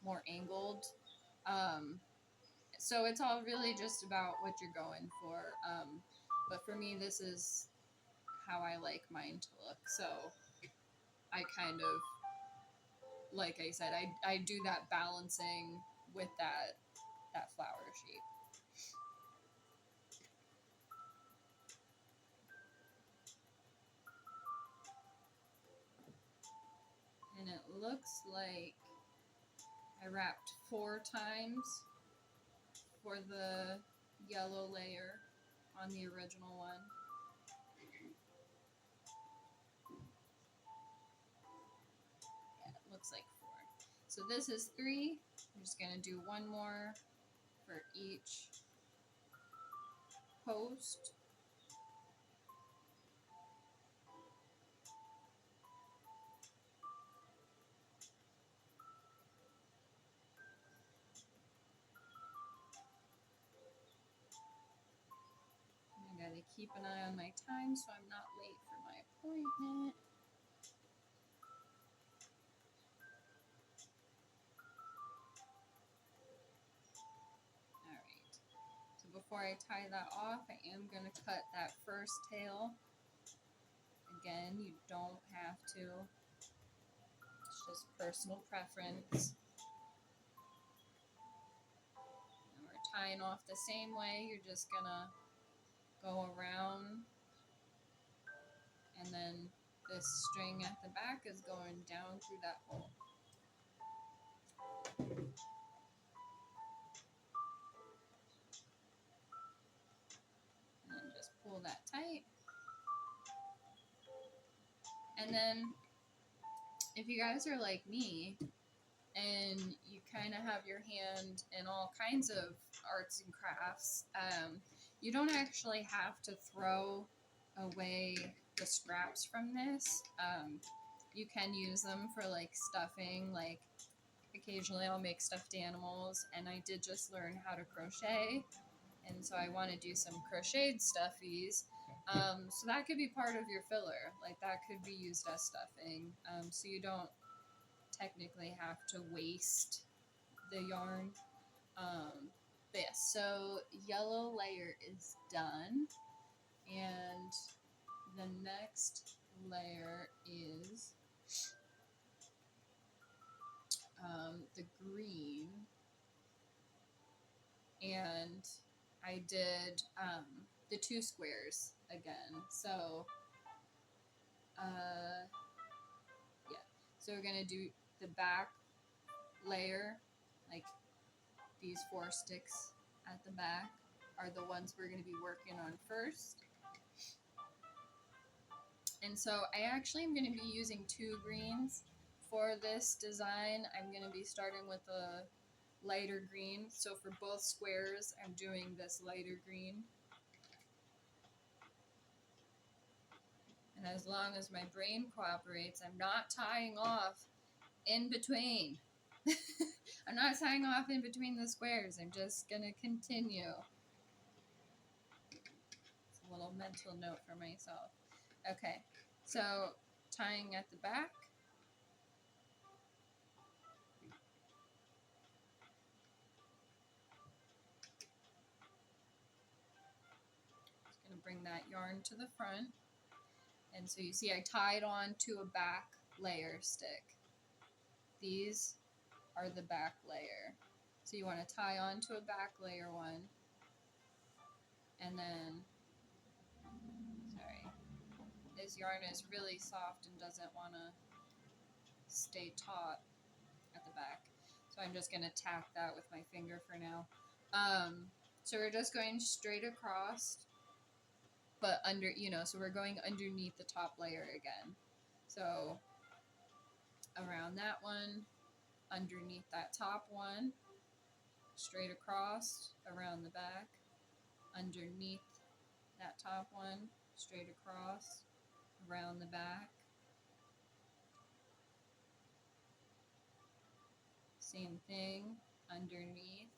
more angled. So it's all really just about what you're going for. But for me, this is how I like mine to look. So I kind of, like I said, I do that balancing with that flower shape. And it looks like I wrapped 4 times for the yellow layer on the original one. Yeah, it looks like 4. So this is 3. I'm just going to do one more for each post. I gotta keep an eye on my time so I'm not late for my appointment. Alright, so before I tie that off, I am gonna cut that first tail. Again, you don't have to. It's just personal preference. And we're tying off the same way. You're just gonna go around, and then this string at the back is going down through that hole. And then just pull that tight. And then if you guys are like me and you kind of have your hand in all kinds of arts and crafts, you don't actually have to throw away the scraps from this. You can use them for like stuffing. Like occasionally I'll make stuffed animals, and I did just learn how to crochet, and so I want to do some crocheted stuffies. So that could be part of your filler. Like that could be used as stuffing. So you don't technically have to waste the yarn. But yeah, so yellow layer is done, and the next layer is the green, and I did the 2 squares again. So yeah, so we're gonna do the back layer, like these 4 sticks at the back are the ones we're going to be working on first. And so I actually am going to be using 2 greens for this design, I'm going to be starting with a lighter green. So for both squares, I'm doing this lighter green. And as long as my brain cooperates, I'm not tying off in between. I'm not tying off in between the squares. I'm just going to continue. It's a little mental note for myself. Okay, so tying at the back. Just going to bring that yarn to the front. And so you see I tied on to a back layer stick. These are the back layer. So you want to tie on to a back layer one. And then, sorry, this yarn is really soft and doesn't want to stay taut at the back. So I'm just going to tack that with my finger for now. So we're just going straight across, but under, so we're going underneath the top layer again. So around that one, underneath that top one, straight across, around the back, underneath that top one, straight across, around the back. Same thing, underneath,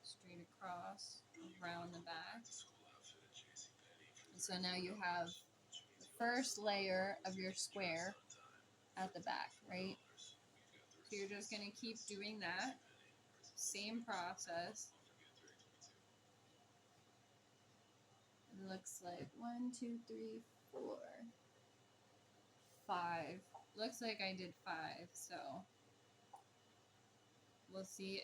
straight across, around the back. So now you have the first layer of your square at the back, right? So you're just going to keep doing that. Same process. It looks like 1, 2, 3, 4, 5. Looks like I did 5, so we'll see.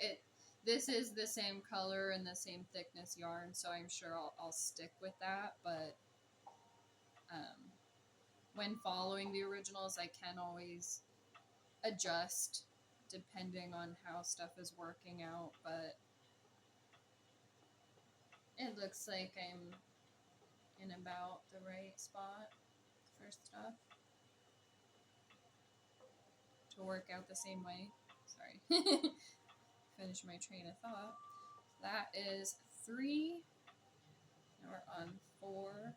This is the same color and the same thickness yarn, so I'm sure I'll stick with that, but when following the originals, I can always adjust depending on how stuff is working out, but it looks like I'm in about the right spot for stuff to work out the same way. Sorry. Finish my train of thought. That is 3. Now we're on 4.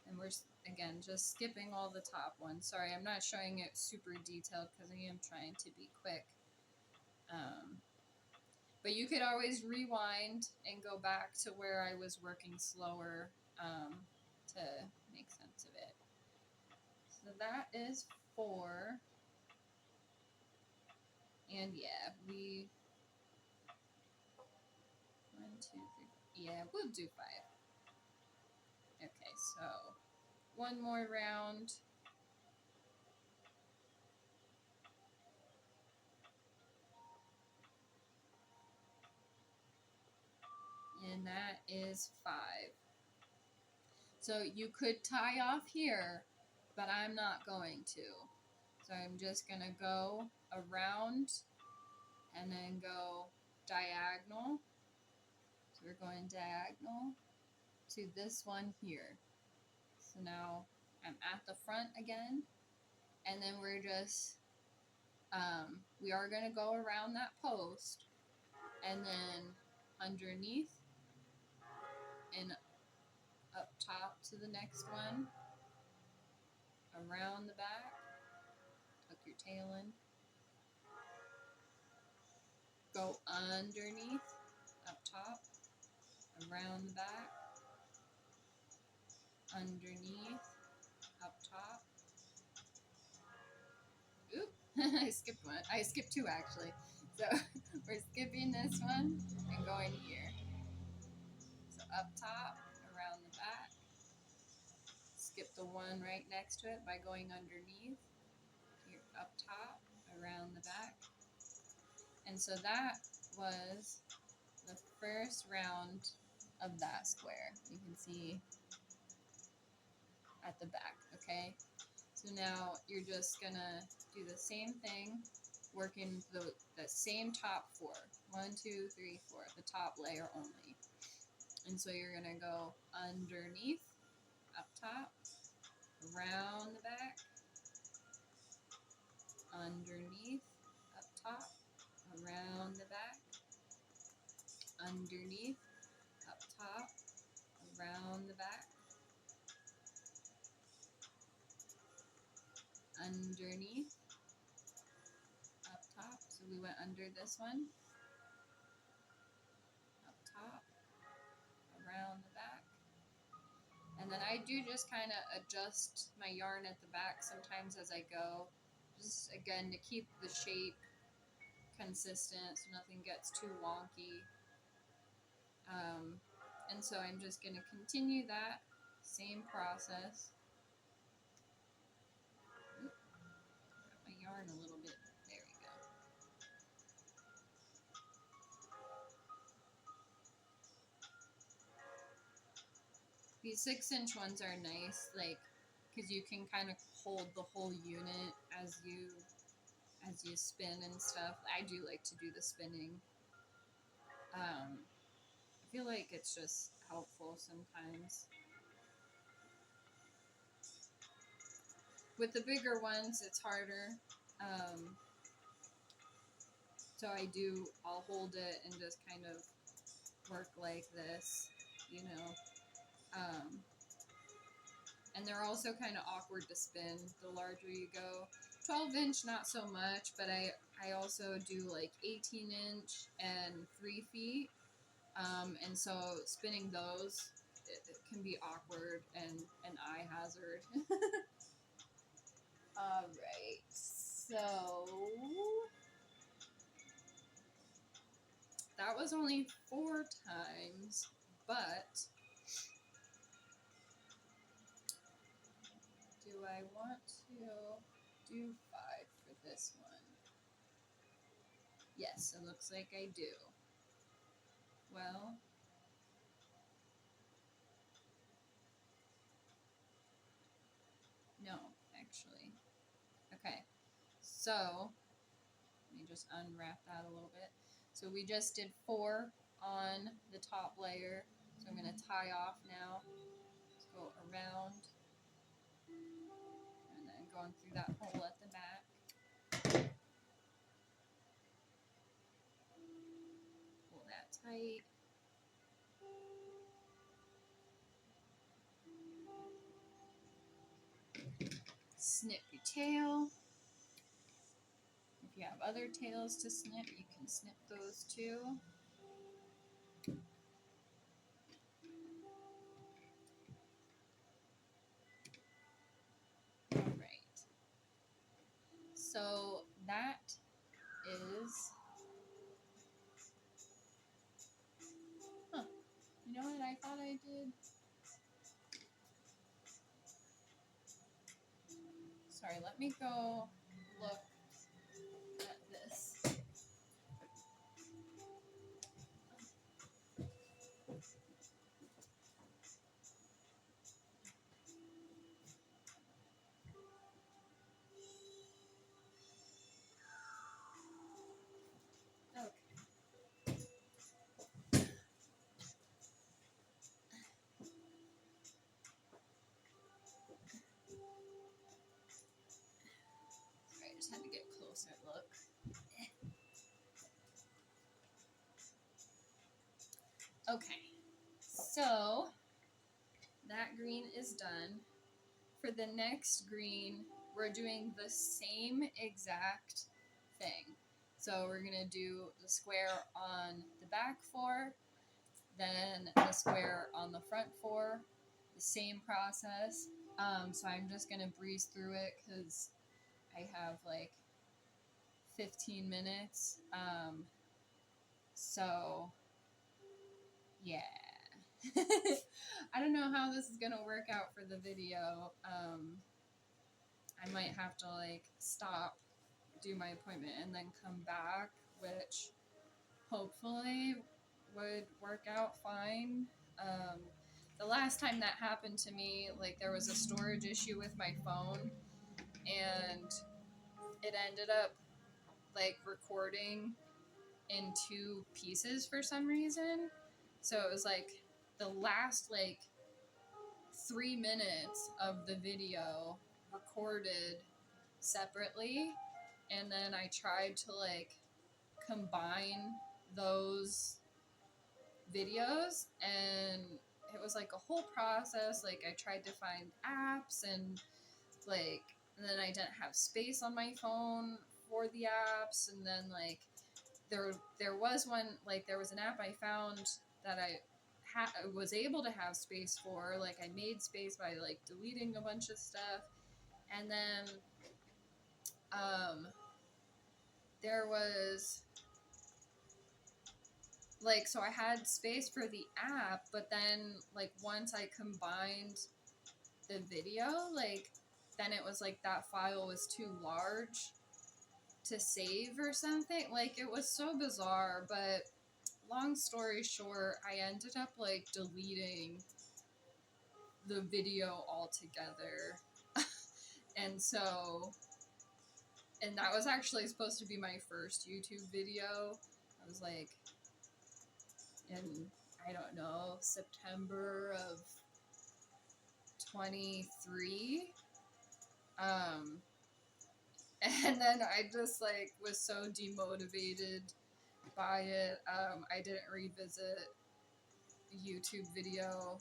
And we're, again, just skipping all the top ones. Sorry, I'm not showing it super detailed because I am trying to be quick. But you could always rewind and go back to where I was working slower to make sense of it. So that is 4. And yeah, 1, 2, 3. Yeah, we'll do 5. Okay, so one more round. And that is 5. So you could tie off here, but I'm not going to. So I'm just going to go around and then go diagonal. So we're going diagonal to this one here. So now I'm at the front again, and then we're just, we are going to go around that post, and then underneath and up top to the next one, around the back, tuck your tail in, go underneath, up top, around the back, underneath, up top. Oop, I skipped one. I skipped 2 actually. So we're skipping this one and going here. So up top, around the back. Skip the one right next to it by going underneath. Here, up top, around the back. And so that was the first round of that square. You can see at the back, okay? So now you're just gonna do the same thing, working the same top 4. 1, 2, 3, 4, the top layer only. And so you're going to go underneath, up top, around the back, underneath, up top, around the back, underneath, up top, around the back, underneath, up top. So we went under this one, up top, around the back. And then I do just kind of adjust my yarn at the back sometimes as I go, just again to keep the shape consistent so nothing gets too wonky. And so I'm just going to continue that same process. Oop, got my yarn a little bit. There we go. These 6-inch ones are nice, like, because you can kind of hold the whole unit as you spin and stuff. I do like to do the spinning. I feel like it's just helpful sometimes. With the bigger ones, it's harder. So I'll hold it and just kind of work like this, you know. And they're also kind of awkward to spin the larger you go. 12-inch, not so much, but I also do like 18-inch and 3 feet. And so spinning those, it can be awkward and an eye hazard. Alright, so that was only 4 times, but do I want to do 5 for this one? Yes, it looks like I do. Well, no, actually. Okay, so let me just unwrap that a little bit. So we just did 4 on the top layer. So I'm going to tie off now. Let's go around and then going through that hole at the back. Pull that tight. Snip your tail. If you have other tails to snip, you can snip those too. Alright. So that is... Huh. You know what I thought I did? Sorry, let me go look at this. Okay. Sorry, I just had to get a closer look. Okay, so that green is done. For the next green, we're doing the same exact thing. So we're going to do the square on the back 4, then the square on the front 4, the same process. So I'm just going to breeze through it because I have like 15 minutes. So yeah. I don't know how this is going to work out for the video. I might have to like stop, do my appointment, and then come back, which hopefully would work out fine. The last time that happened to me, like there was a storage issue with my phone, and it ended up like recording in two pieces for some reason. So it was like the last like 3 minutes of the video recorded separately, and then I tried to like combine those videos, and it was like a whole process. Like I tried to find apps, and like, and then I didn't have space on my phone for the apps, and then like there was one, like there was an app I found that I was able to have space for. Like I made space by like deleting a bunch of stuff, and then there was like, so I had space for the app, but then like once I combined the video, like then it was like that file was too large to save or something. Like it was so bizarre, but long story short, I ended up like deleting the video altogether. And so, and that was actually supposed to be my first YouTube video. I was like in, I don't know, September of 23. And then I just like was so demotivated by it. I didn't revisit YouTube video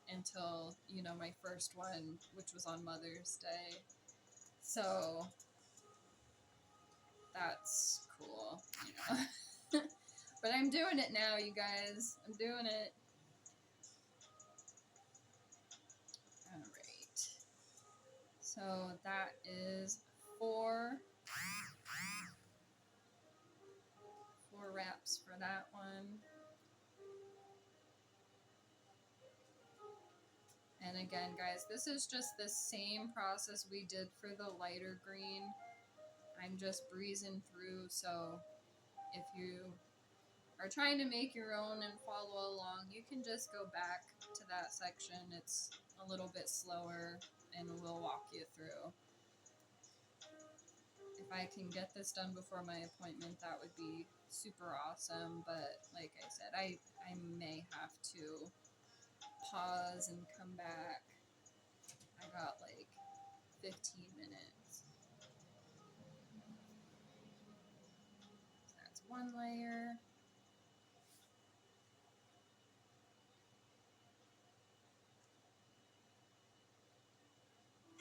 until, you know, my first one, which was on Mother's Day. So that's cool, you know. But I'm doing it now, you guys. I'm doing it. Alright. So that is four wraps for that one. And again, guys, this is just the same process we did for the lighter green. I'm just breezing through, so if you are trying to make your own and follow along, you can just go back to that section. It's a little bit slower, and we'll walk you through. If I can get this done before my appointment, that would be super awesome, but like I said, I may have to pause and come back. I got like 15 minutes. So that's one layer.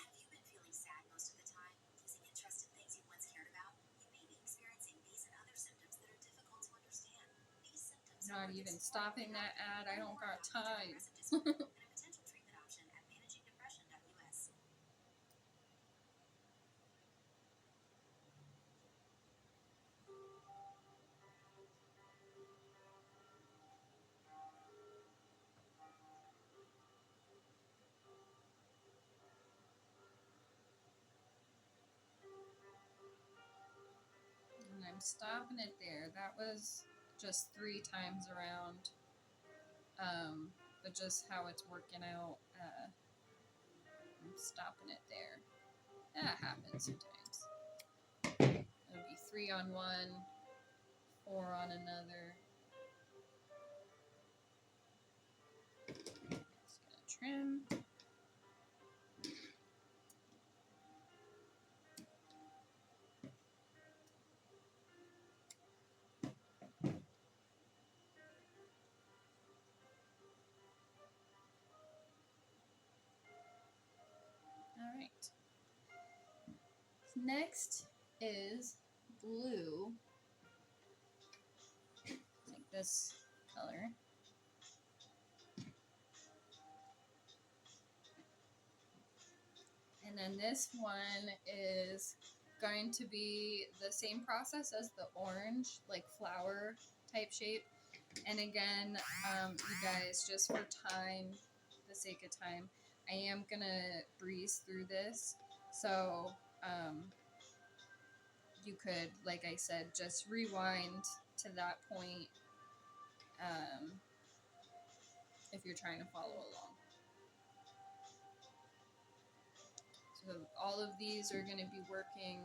Have you been feeling sad most of the time, losing interest in things you once cared about? You may be experiencing these and other symptoms that are difficult to understand. These symptoms Not even stopping that ad. I don't got time. and a potential treatment option at managingdepression.us. And I'm stopping it there. That was just 3 times around. But just how it's working out, I'm stopping it there. That happens sometimes. It'll be 3 on one, 4 on another. Just gonna trim. Alright. Next is blue. Like this color. And then this one is going to be the same process as the orange, like flower type shape. And again, you guys, just for time, the sake of time, I am gonna breeze through this. So you could, like I said, just rewind to that point if you're trying to follow along. So all of these are going to be working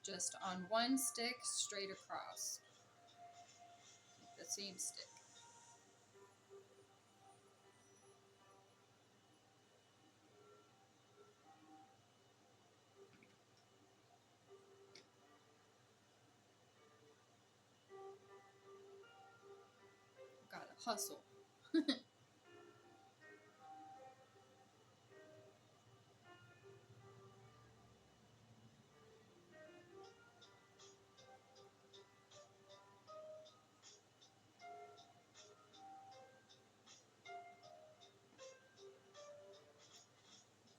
just on one stick straight across. The same stick. Gotta hustle.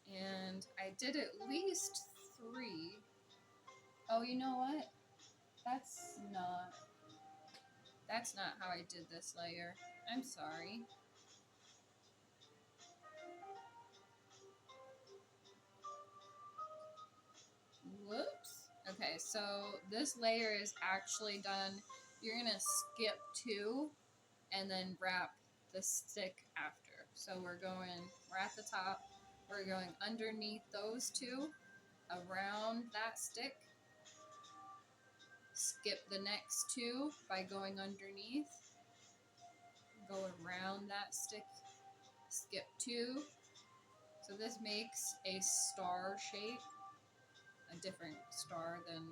And I did at least 3. Oh, you know what? That's not how I did this layer. I'm sorry. Whoops. Okay, so this layer is actually done. You're gonna skip 2 and then wrap the stick after. So we're at the top, we're going underneath those 2, around that stick, skip the next 2 by going underneath, go around that stick, skip 2. So this makes a star shape, a different star than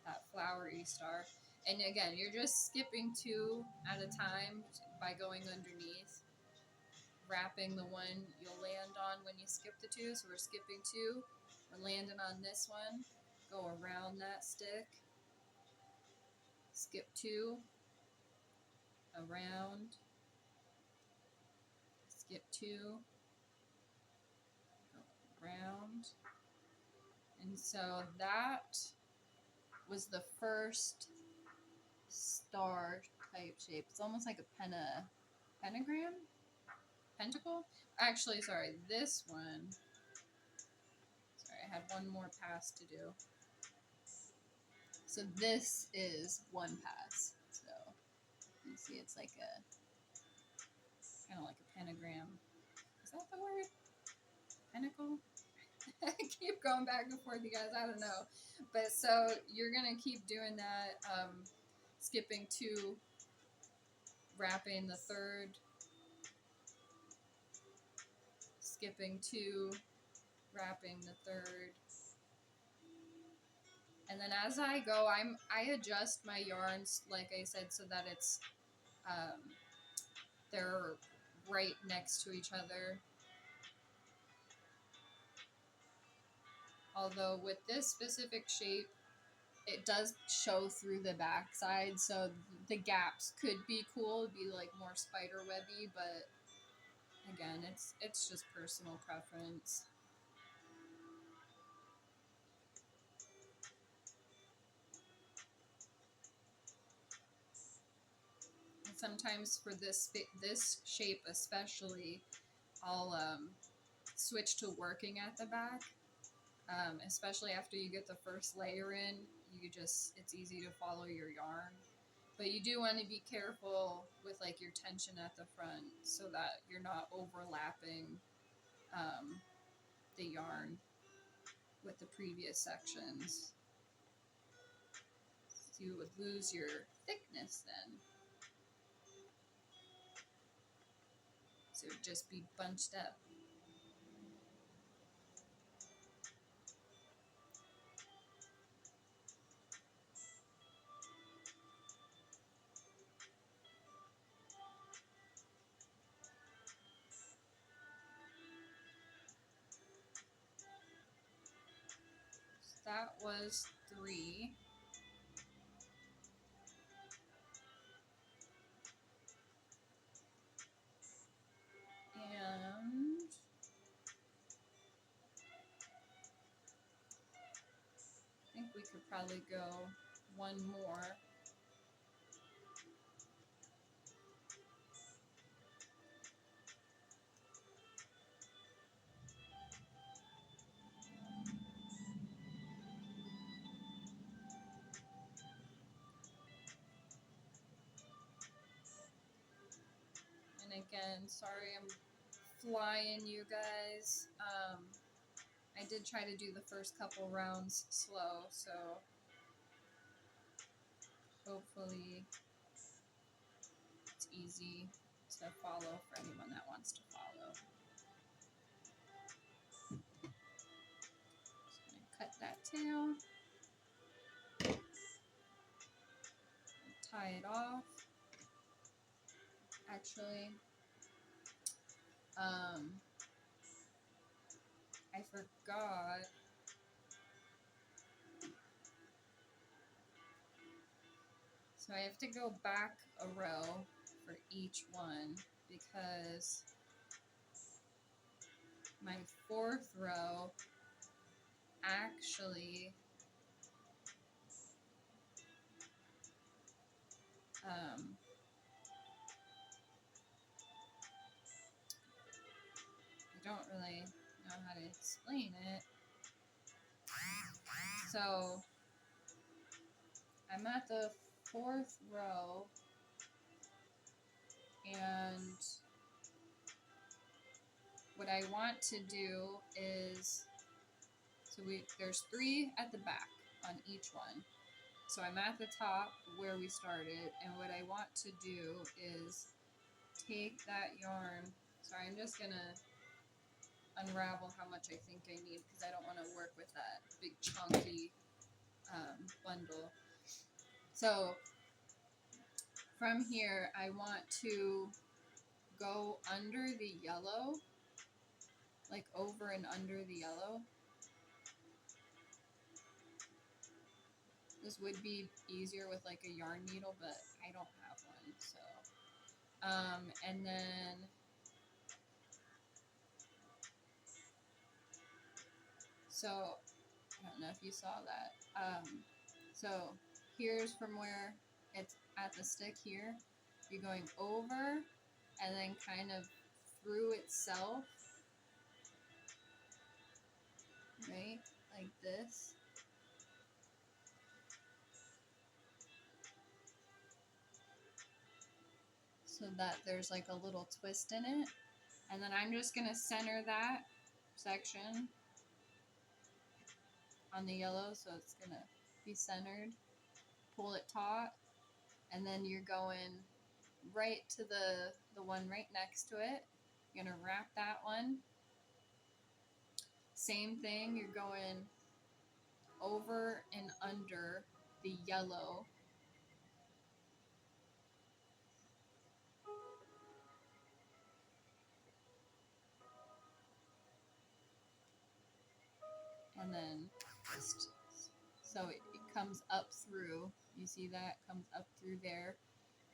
that flowery star. And again, you're just skipping 2 at a time by going underneath, wrapping the one you'll land on when you skip the 2. So we're skipping 2, we're landing on this one, go around that stick, skip 2, around, skip 2, go around. And so that was the first star type shape. It's almost like a pentagram? Pentacle? Actually, sorry, this one. Sorry, I had one more pass to do. So this is one pass. So you see it's like kind of like a pentagram. Is that the word? Pentacle? I keep going back and forth, you guys. I don't know. But so you're going to keep doing that, skipping 2, wrapping the 3rd, skipping 2, wrapping the 3rd. And then as I go, I adjust my yarns, like I said, so that it's they're right next to each other. Although with this specific shape, it does show through the backside, so the gaps could be cool, be like more spider webby, but again, it's just personal preference. And sometimes for this shape especially, I'll switch to working at the back, especially after you get the first layer in. It's easy to follow your yarn. But you do want to be careful with like your tension at the front so that you're not overlapping the yarn with the previous sections. So you would lose your thickness then. So it would just be bunched up. So that was 3. And I think we could probably go one more. And again, sorry I'm flying, you guys. I did try to do the first couple rounds slow, so hopefully it's easy to follow for anyone that wants to follow. Just gonna cut that tail, tie it off. Actually, I forgot. So I have to go back a row for each one because my fourth row actually I don't really know how to explain it. So I'm at the fourth row and what I want to do is, so there's 3 at the back on each one. So I'm at the top where we started, and what I want to do is take that yarn. Sorry, I'm just gonna unravel how much I think I need because I don't want to work with that big chunky bundle. So from here, I want to go under the yellow, like over and under the yellow. This would be easier with like a yarn needle, but I don't have one, so. And then so I don't know if you saw that. So here's from where it's at the stick here. You're going over and then kind of through itself, right? Like this. So that there's like a little twist in it. And then I'm just going to center that section on the yellow, so it's going to be centered. Pull it taut, and then you're going right to the one right next to it. You're going to wrap that one. Same thing, you're going over and under the yellow. And then just, so it comes up through, you see that comes up through there,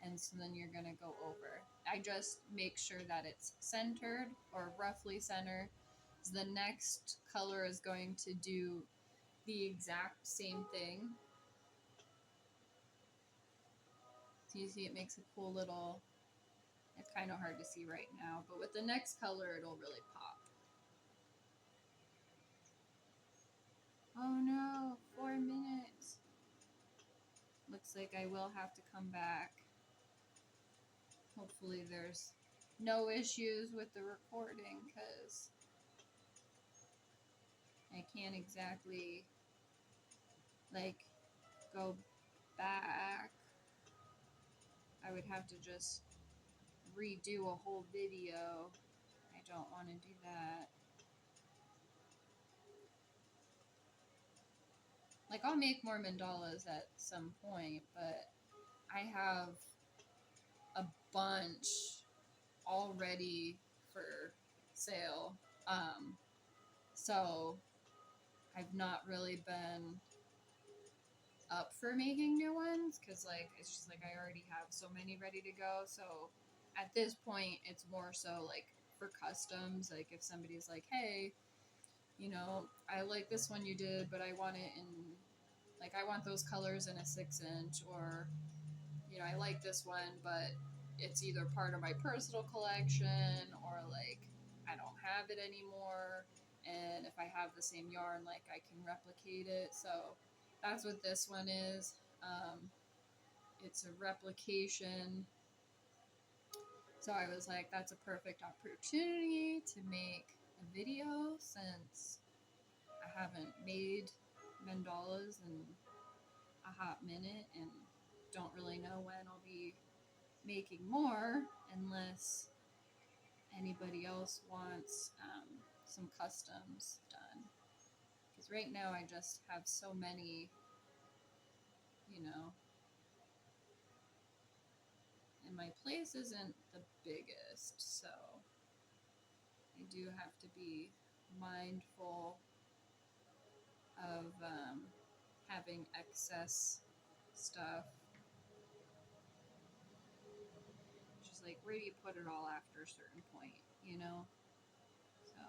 and so then you're gonna go over. I just make sure that it's centered or roughly centered. So the next color is going to do the exact same thing. So you see it makes a cool little, it's kind of hard to see right now, but with the next color it'll really pop. Oh no, 4 minutes. Looks like I will have to come back. Hopefully there's no issues with the recording because I can't exactly like go back. I would have to just redo a whole video. I don't want to do that. Like, I'll make more mandalas at some point, but I have a bunch already for sale. So I've not really been up for making new ones because, like, it's just like I already have so many ready to go. So at this point, it's more so like for customs. Like, if somebody's like, hey, you know, I like this one you did, but I want it in, like, I want those colors in a 6-inch, or, you know, I like this one, but it's either part of my personal collection or, like, I don't have it anymore. And if I have the same yarn, like, I can replicate it. So that's what this one is. It's a replication. So I was like, that's a perfect opportunity to make a video since I haven't made mandalas in a hot minute, and don't really know when I'll be making more unless anybody else wants some customs done. Because right now I just have so many, you know, and my place isn't the biggest, so I do have to be mindful of having excess stuff. Just like, where do you put it all after a certain point, you know? So,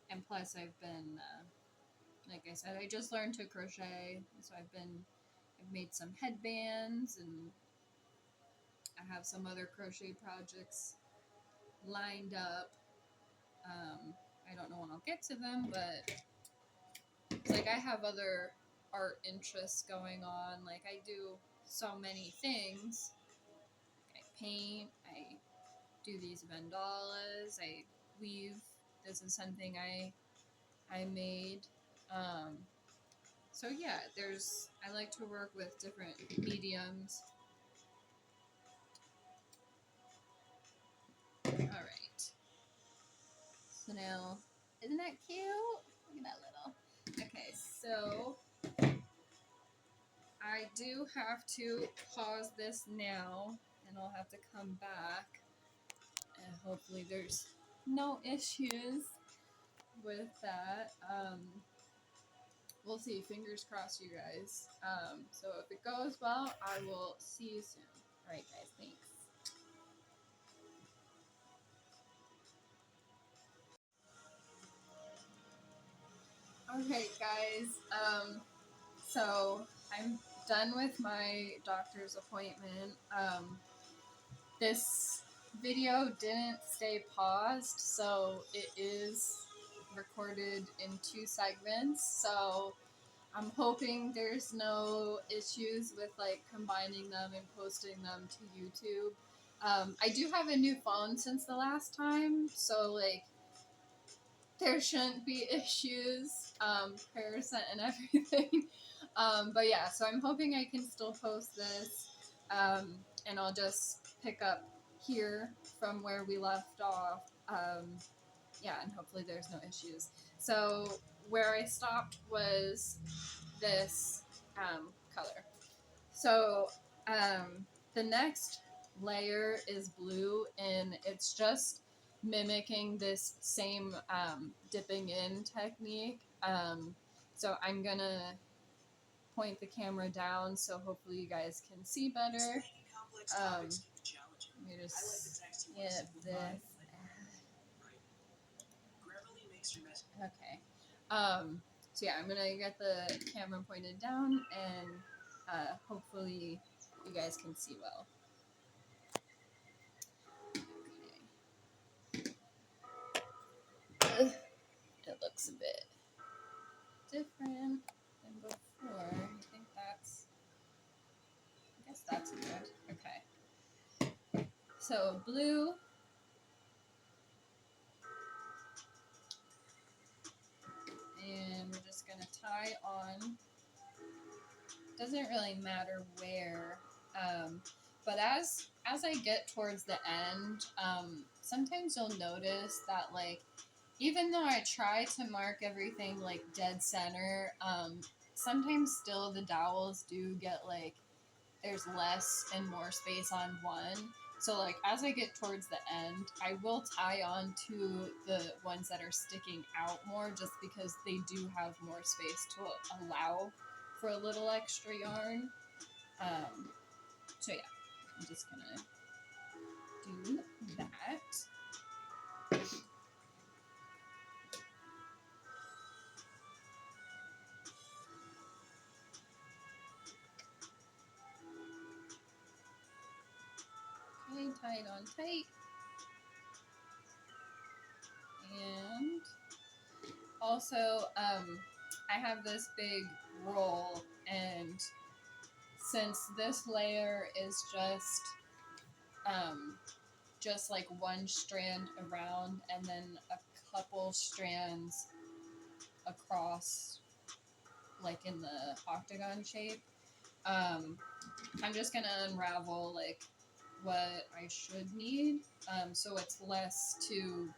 and plus I've been, like I said, I just learned to crochet, so I've made some headbands, and I have some other crochet projects lined up. I don't know when I'll get to them, but like I have other art interests going on. Like I do so many things. I paint, I do these mandalas, I weave. This is something I made. Um, so yeah, I like to work with different mediums. All right. So now, isn't that cute? Look at that little. Okay, so I do have to pause this now, and I'll have to come back, and hopefully there's no issues with that. We'll see. Fingers crossed, you guys. So if it goes well, I will see you soon. All right, guys. Thanks. Okay, guys. So I'm done with my doctor's appointment. This video didn't stay paused, so it is recorded in 2 segments. So I'm hoping there's no issues with like combining them and posting them to YouTube. I do have a new phone since the last time, so like there shouldn't be issues, percent and everything. But yeah, so I'm hoping I can still post this, and I'll just pick up here from where we left off. Yeah, and hopefully there's no issues. So where I stopped was this color. So the next layer is blue, and it's just mimicking this same dipping in technique. So I'm gonna point the camera down so hopefully you guys can see better. Let me just get this. Okay. So yeah, I'm gonna get the camera pointed down, and hopefully you guys can see well. Okay. It looks a bit different than before. I guess that's good. Okay. So blue. And we're just gonna tie on. Doesn't really matter where, but as I get towards the end, sometimes you'll notice that like even though I try to mark everything like dead center, sometimes still the dowels do get like there's less and more space on one. So like as I get towards the end, I will tie on to the ones that are sticking out more just because they do have more space to allow for a little extra yarn. So yeah, I'm just gonna do that. Okay, tie it on tight. And also, I have this big roll, and since this layer is just like one strand around and then a couple strands across, like in the octagon shape, I'm just gonna unravel like what I should need, so it's less to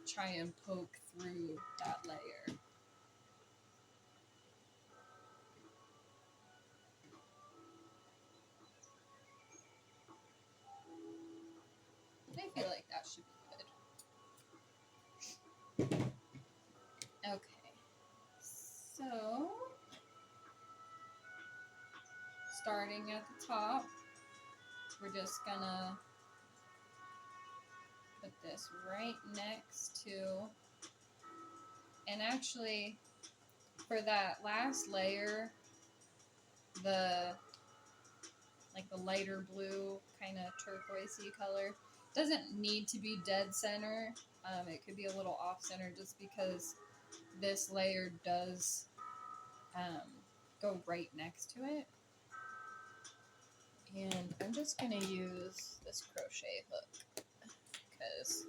try and poke through that layer. I feel like that should be good. Okay, so starting at the top, we're just gonna put this right next to, and actually for that last layer, the like the lighter blue kind of turquoisey color doesn't need to be dead center. It could be a little off center just because this layer does go right next to it. And I'm just going to use this crochet hook because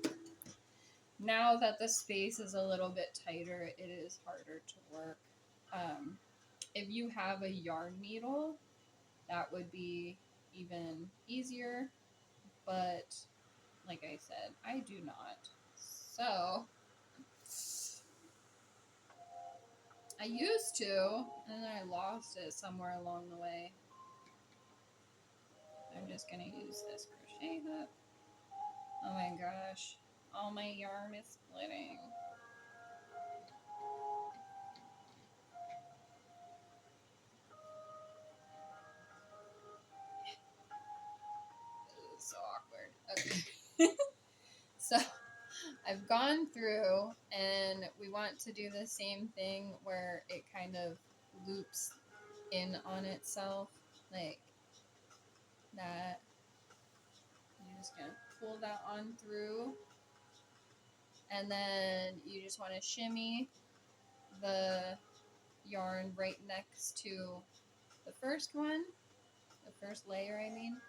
now that the space is a little bit tighter, it is harder to work. If you have a yarn needle, that would be even easier, but like I said, I do not. So I used to, and then I lost it somewhere along the way. I'm just going to use this crochet hook. Oh my gosh, all my yarn is splitting. This is so awkward. Okay. So I've gone through, and we want to do the same thing where it kind of loops in on itself, like that. You're just going to pull that on through. And then you just want to shimmy the yarn right next to the first one, the first layer, I mean.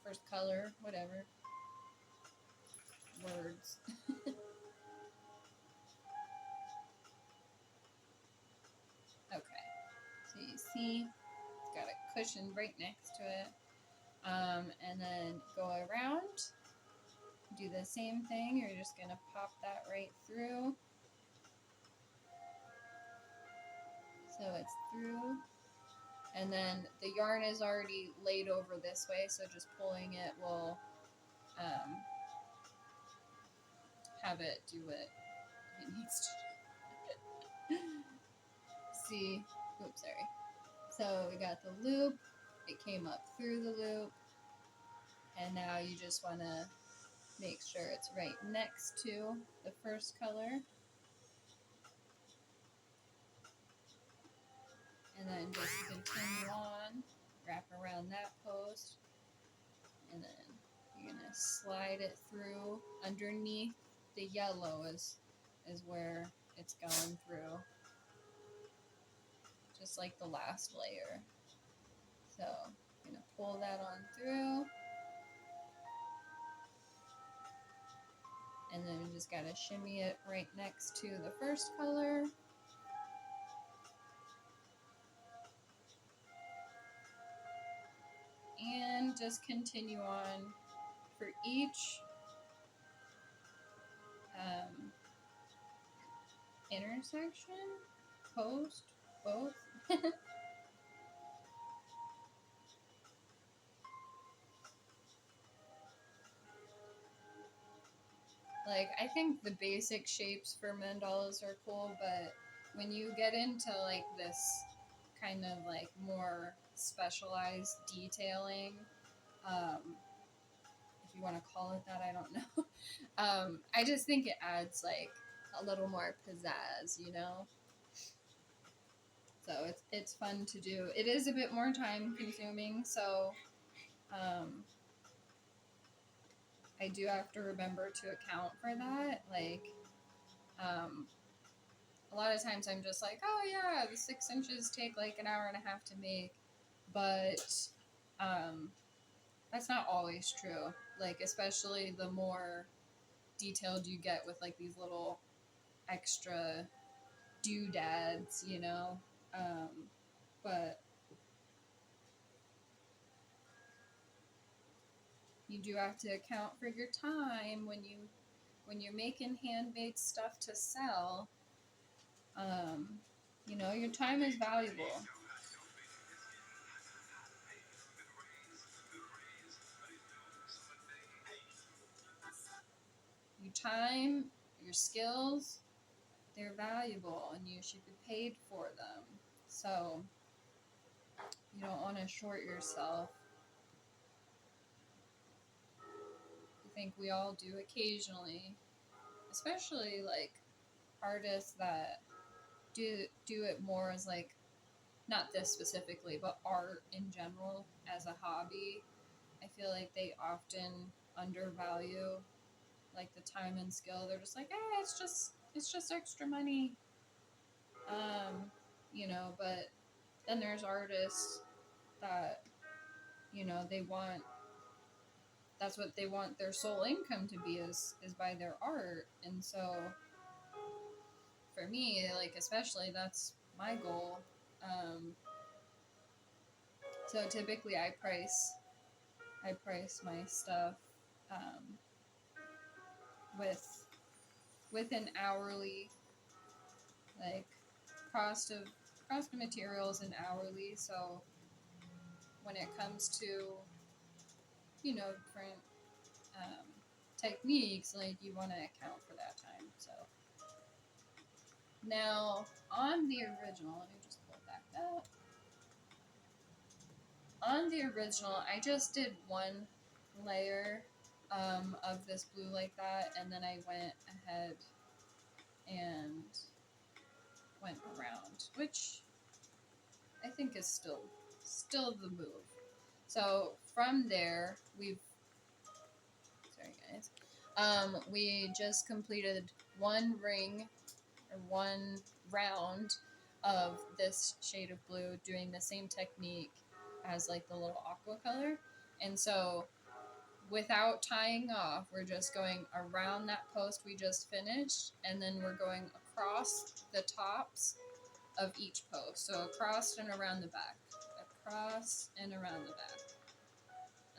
First color, whatever. Words. Okay. So you see, it's got a cushion right next to it. And then go around, do the same thing. You're just going to pop that right through. So it's through. And then the yarn is already laid over this way, so just pulling it will have it do what it needs to. See? Oops, sorry. So we got the loop. It came up through the loop. And now you just want to make sure it's right next to the first color. And then just continue on, wrap around that post, and then you're going to slide it through underneath the yellow is where it's going through, just like the last layer. So I'm going to pull that on through, and then we just got to shimmy it right next to the first color. And just continue on for each intersection, post, both. Like, I think the basic shapes for mandalas are cool, but when you get into like this kind of like more specialized detailing, if you want to call it that, I don't know. I just think it adds like a little more pizzazz, you know? So it's fun to do. It is a bit more time consuming, so I do have to remember to account for that. Like, a lot of times I'm just like, oh yeah, the 6 inches take like an hour and a half to make, but that's not always true. Like, especially the more detailed you get with like these little extra doodads, you know. but you do have to account for your time when you're making handmade stuff to sell. You know, your time is valuable. Your time, your skills, they're valuable and you should be paid for them. So you don't want to short yourself. I think we all do occasionally, especially like artists that do it more as like, not this specifically, but art in general as a hobby. I feel like they often undervalue like the time and skill. They're just like, it's just extra money. You know, but then there's artists that, you know, they want, that's what they want their sole income to be, is by their art. And so for me, like, especially, that's my goal. So typically I price my stuff um, with an hourly, like, cost of materials and hourly. So when it comes to, you know, different um, techniques, like, you want to account for that time. So now on the original, let me just pull it back up. On the original, I just did one layer of this blue like that, and then I went ahead and went around, which I think is still the move. So from there, sorry guys, we just completed one ring or one round of this shade of blue, doing the same technique as like the little aqua color. And so without tying off, we're just going around that post we just finished, and then we're going across the tops of each post. So across and around the back, across and around the back,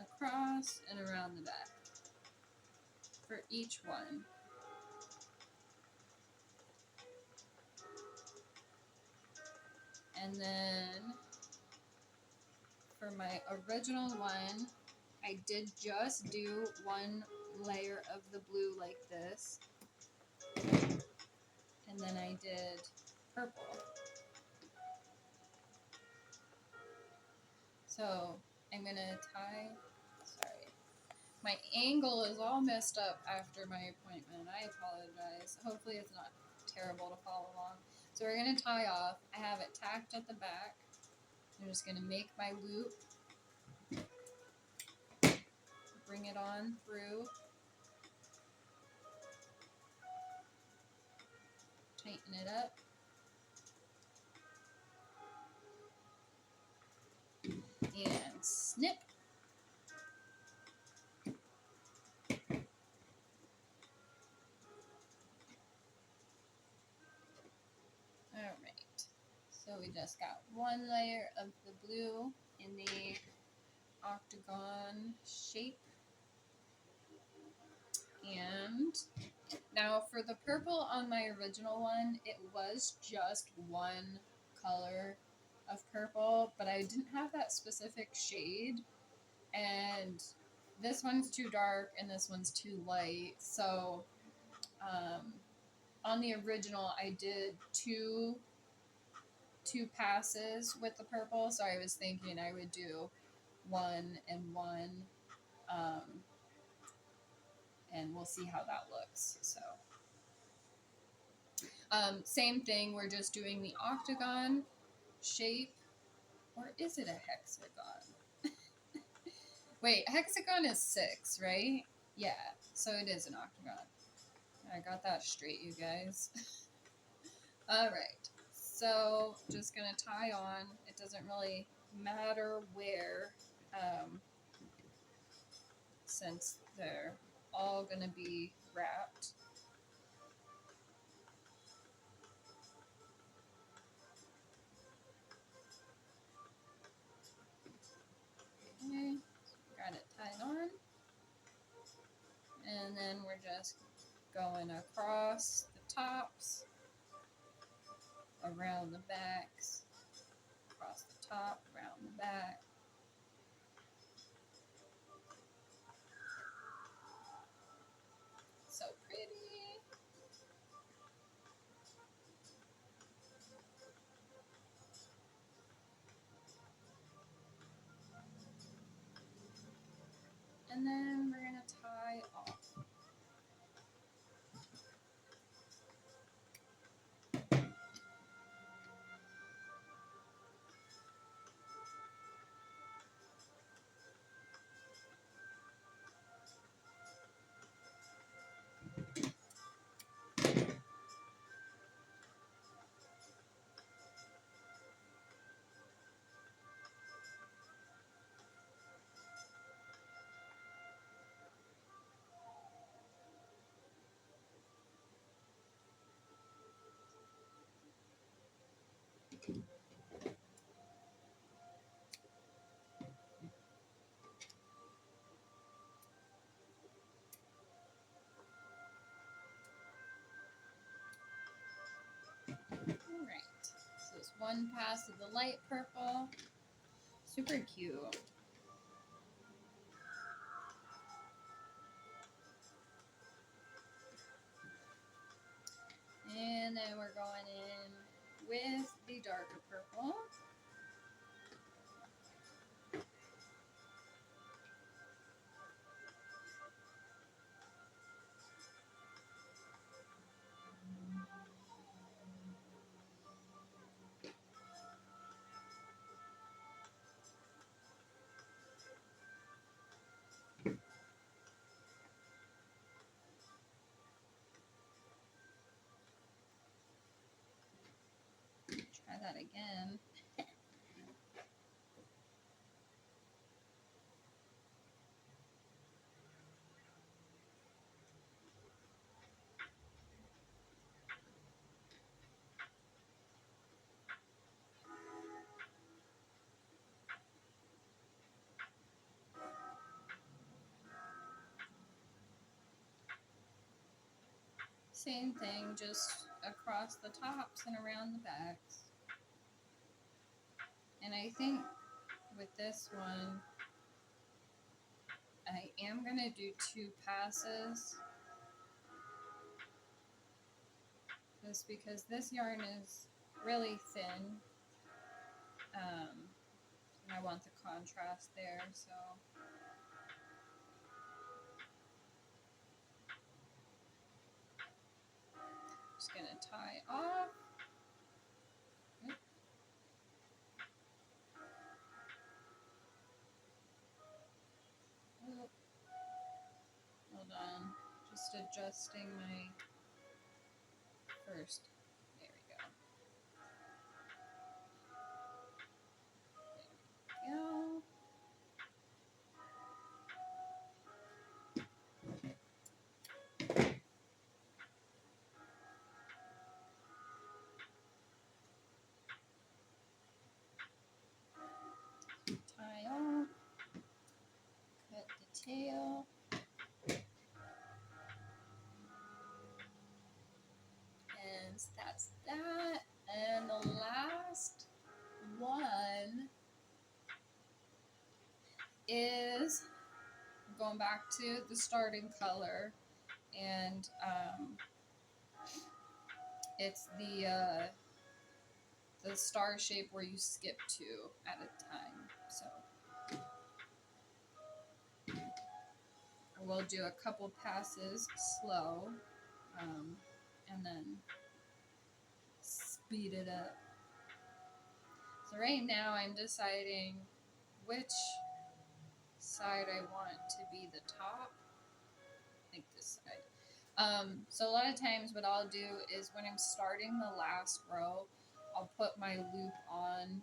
across and around the back for each one. And then for my original one, I did just do one layer of the blue like this, and then I did purple. So I'm gonna tie, sorry, my angle is all messed up after my appointment. I apologize. Hopefully it's not terrible to follow along. So we're gonna tie off. I have it tacked at the back. I'm just gonna make my loop, bring it on through, tighten it up. And snip. Alright, so we just got one layer of the blue in the octagon shape. And now for the purple on my original one, it was just one color of purple, but I didn't have that specific shade. And this one's too dark and this one's too light. So on the original, I did two passes with the purple. So I was thinking I would do one and one. And we'll see how that looks. So same thing, we're just doing the octagon shape. Or is it a hexagon? Wait, hexagon is 6, right? Yeah, so it is an octagon. I got that straight, you guys. Alright, so just gonna tie on. It doesn't really matter where, since they're all gonna be wrapped. going across the tops, around the backs, across the top, around the back. So pretty. And then we're going to tie off. Alright, so it's one pass of the light purple. Super cute. And then we're going in with the darker purple. Try that again. Same thing, just across the tops and around the backs. And I think with this one, I am going to do 2 passes. Just because this yarn is really thin. And I want the contrast there, so. Just going to tie off. Oop. Hold on. Just adjusting my first. There we go. There we go. Tie off. Cut the tail. And that's that. And the last one is going back to the starting color, and it's the star shape where you skip 2 at a time. So we'll do a couple passes slow, and then speed it up. So right now I'm deciding which side I want to be the top. I think this side. So a lot of times what I'll do is when I'm starting the last row, I'll put my loop on,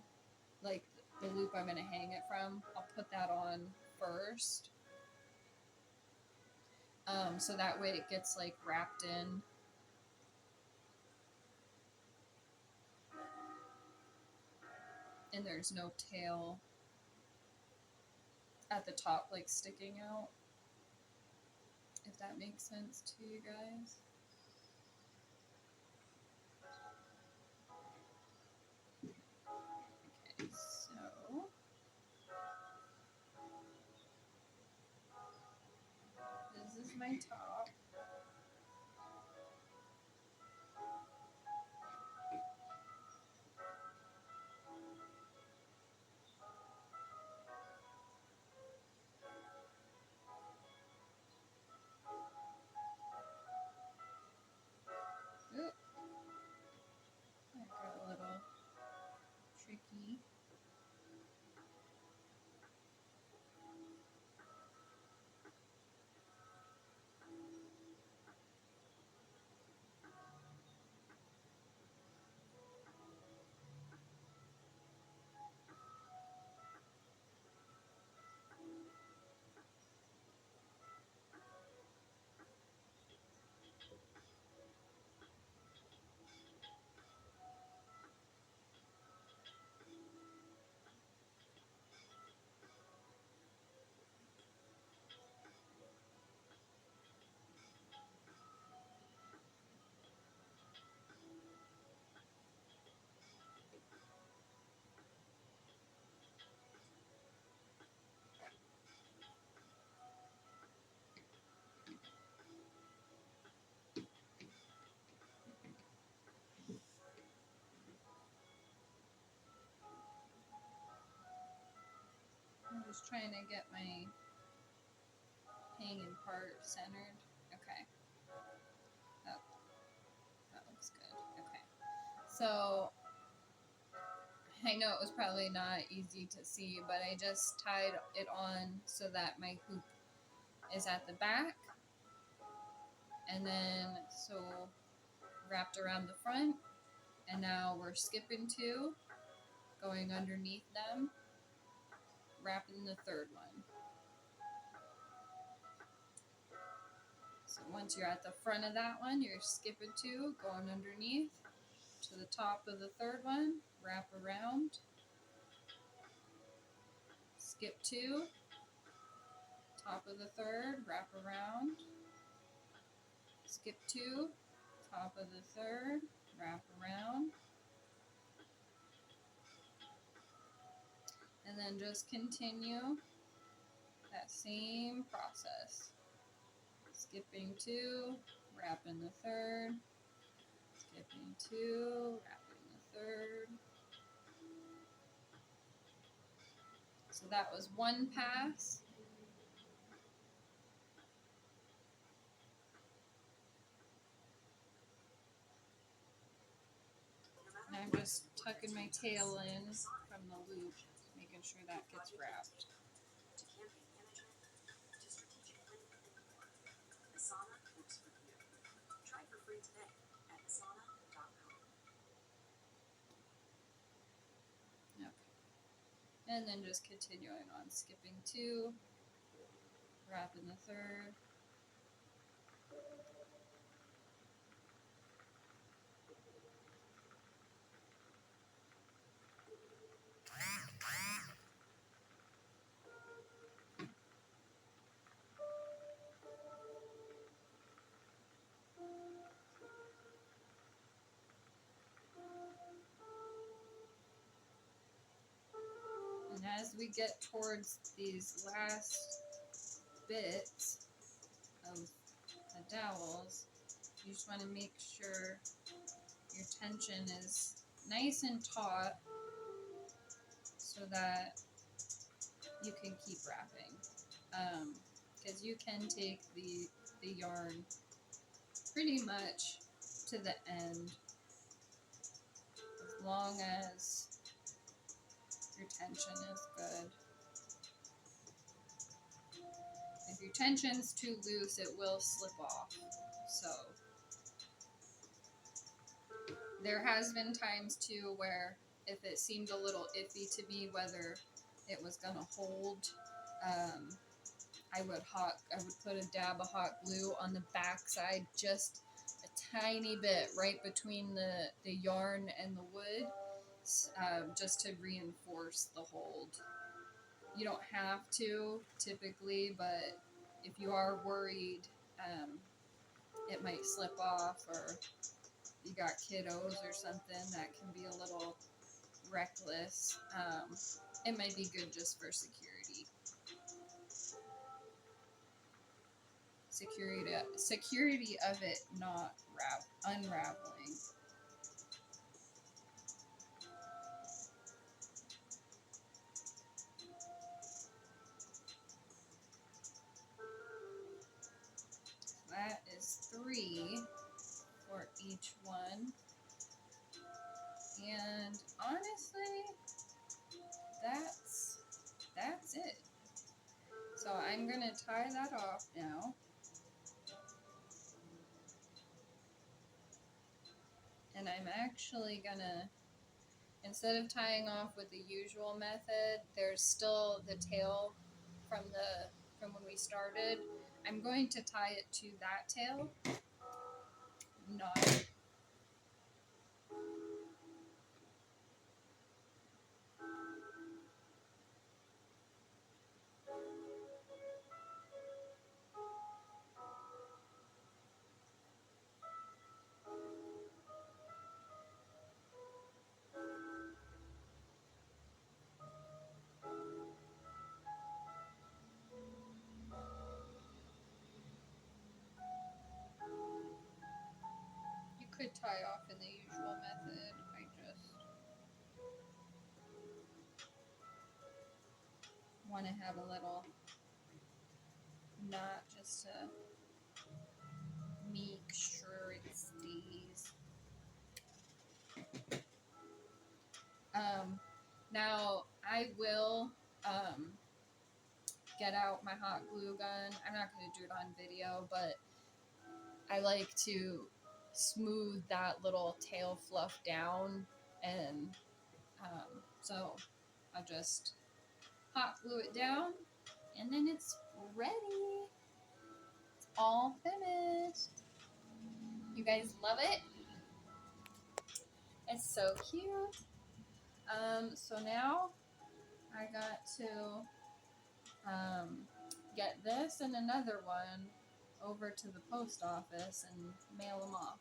like the loop I'm going to hang it from, I'll put that on first. So that way it gets like wrapped in. And there's no tail at the top like sticking out. If that makes sense to you guys. my top. Oop, that got a little tricky. I'm just trying to get my hanging part centered. Okay. Oh, that looks good. Okay. So I know it was probably not easy to see, but I just tied it on so that my hoop is at the back, and then so wrapped around the front, and now we're skipping two, going underneath them, wrapping the third one. So once you're at the front of that one, you're skipping two, going underneath to the top of the third one, wrap around, skip two, top of the third, wrap around, skip two, top of the third, wrap around, and then just continue that same process. Skipping two, wrapping the third, skipping two, wrapping the third. So that was one pass. And I'm just tucking my tail in from the loop, making sure that gets wrapped. To campaign management, to strategic planning and more. Asana works for you. Try for free today at asana.com. Okay. And then just continuing on, skipping two, wrapping the third. And as we get towards these last bits of the dowels, you just want to make sure your tension is nice and taut so that you can keep wrapping. Because you can take the yarn pretty much to the end as long as your tension is good. If your tension's too loose, it will slip off. So there has been times too where if it seemed a little iffy to me whether it was gonna hold, I would put a dab of hot glue on the back side, just a tiny bit right between the yarn and the wood, just to reinforce the hold. You don't have to typically, but if you are worried it might slip off, or you got kiddos or something that can be a little reckless, it might be good just for security. security of it not unraveling. That is 3 for each one. And honestly, that's it. So I'm going to tie that off now. And I'm actually going to, instead of tying off with the usual method, there's still the tail from when we started. I'm going to tie it to that tail. Not you could tie off in the usual method. I just want to have a little knot just to make sure it stays. Now I will get out my hot glue gun. I'm not going to do it on video, but I like to smooth that little tail fluff down, and so I'll just hot glue it down, and then it's ready. It's all finished. You guys love it? It's so cute. So now I got to get this and another one over to the post office and mail them off.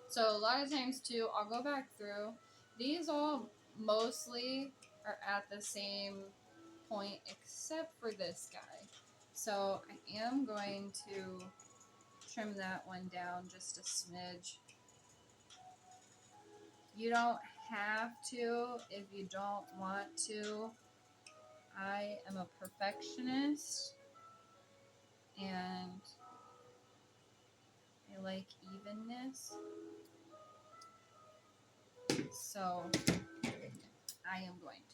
So a lot of times too, I'll go back through. These all mostly are at the same point except for this guy. So I am going to trim that one down just a smidge. You don't have to if you don't want to. I am a perfectionist and I like evenness. So I am going to.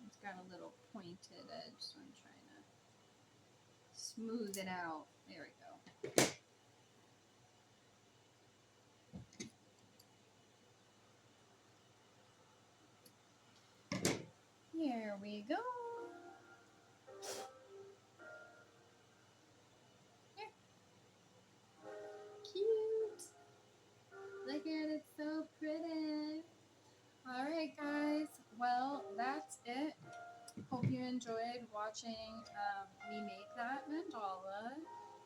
It's got a little pointed edge, so I'm trying to smooth it out. There we go. Here we go. Here. Cute. Look at it, so pretty. Alright guys, well that's it. Hope you enjoyed watching me make that mandala,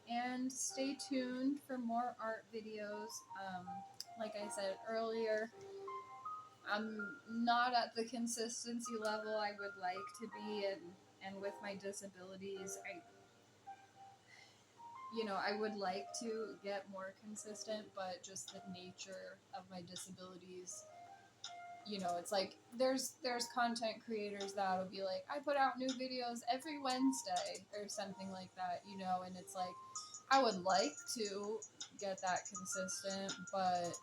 and stay tuned for more art videos. Like I said earlier, I'm not at the consistency level I would like to be, and with my disabilities, I would like to get more consistent, but just the nature of my disabilities, it's like there's content creators that will be like, I put out new videos every Wednesday or something like that, and it's like I would like to get that consistent, but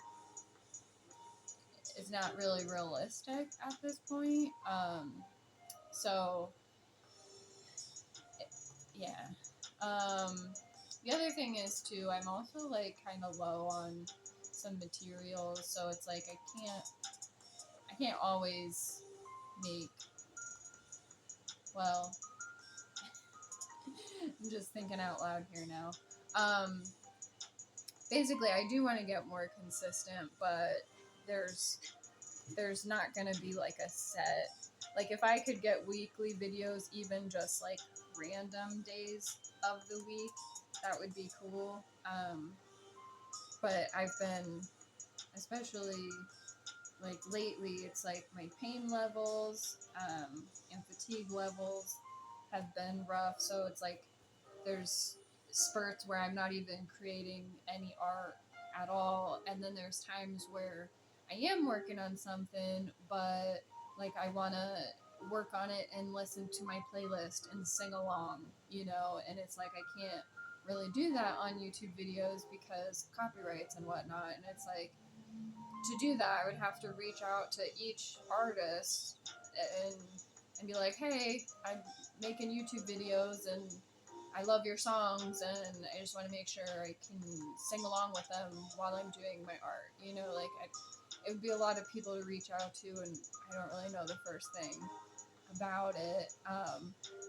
it's not really realistic at this point. So yeah. The other thing is too, I'm also like kind of low on some materials, so it's like I can't always make, well, I'm just thinking out loud here now. basically I do want to get more consistent, but there's not going to be like a set, like if I could get weekly videos, even just like random days of the week, that would be cool. But I've been, especially like lately, it's like my pain levels and fatigue levels have been rough, so it's like there's spurts where I'm not even creating any art at all, and then there's times where I am working on something, but like I want to work on it and listen to my playlist and sing along, and it's like I can't really do that on YouTube videos because copyrights and whatnot, and it's like to do that I would have to reach out to each artist and be like, hey, I'm making YouTube videos and I love your songs and I just want to make sure I can sing along with them while I'm doing my art. It would be a lot of people to reach out to, and I don't really know the first thing about it.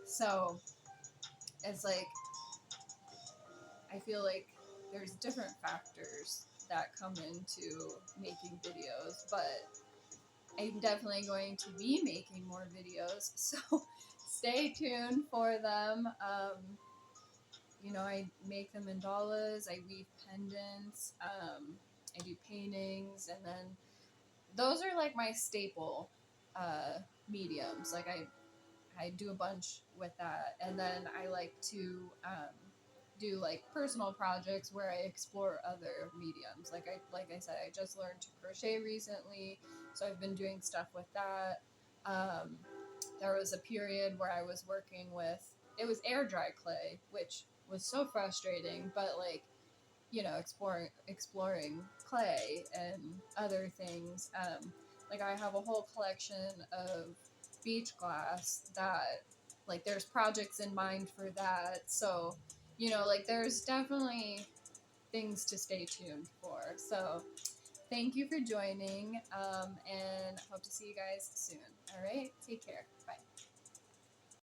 So it's like, I feel like there's different factors that come into making videos, but I'm definitely going to be making more videos, so stay tuned for them. I make the mandalas, I weave pendants, I do paintings, and then those are like my staple mediums. Like I do a bunch with that, and then I like to do like personal projects where I explore other mediums. Like I said, I just learned to crochet recently, so I've been doing stuff with that. Um, there was a period where I was working with, it was air dry clay, which was so frustrating, but like exploring clay and other things. Like I have a whole collection of beach glass that, like, there's projects in mind for that. So like there's definitely things to stay tuned for. So thank you for joining, and hope to see you guys soon. All right, take care. Bye.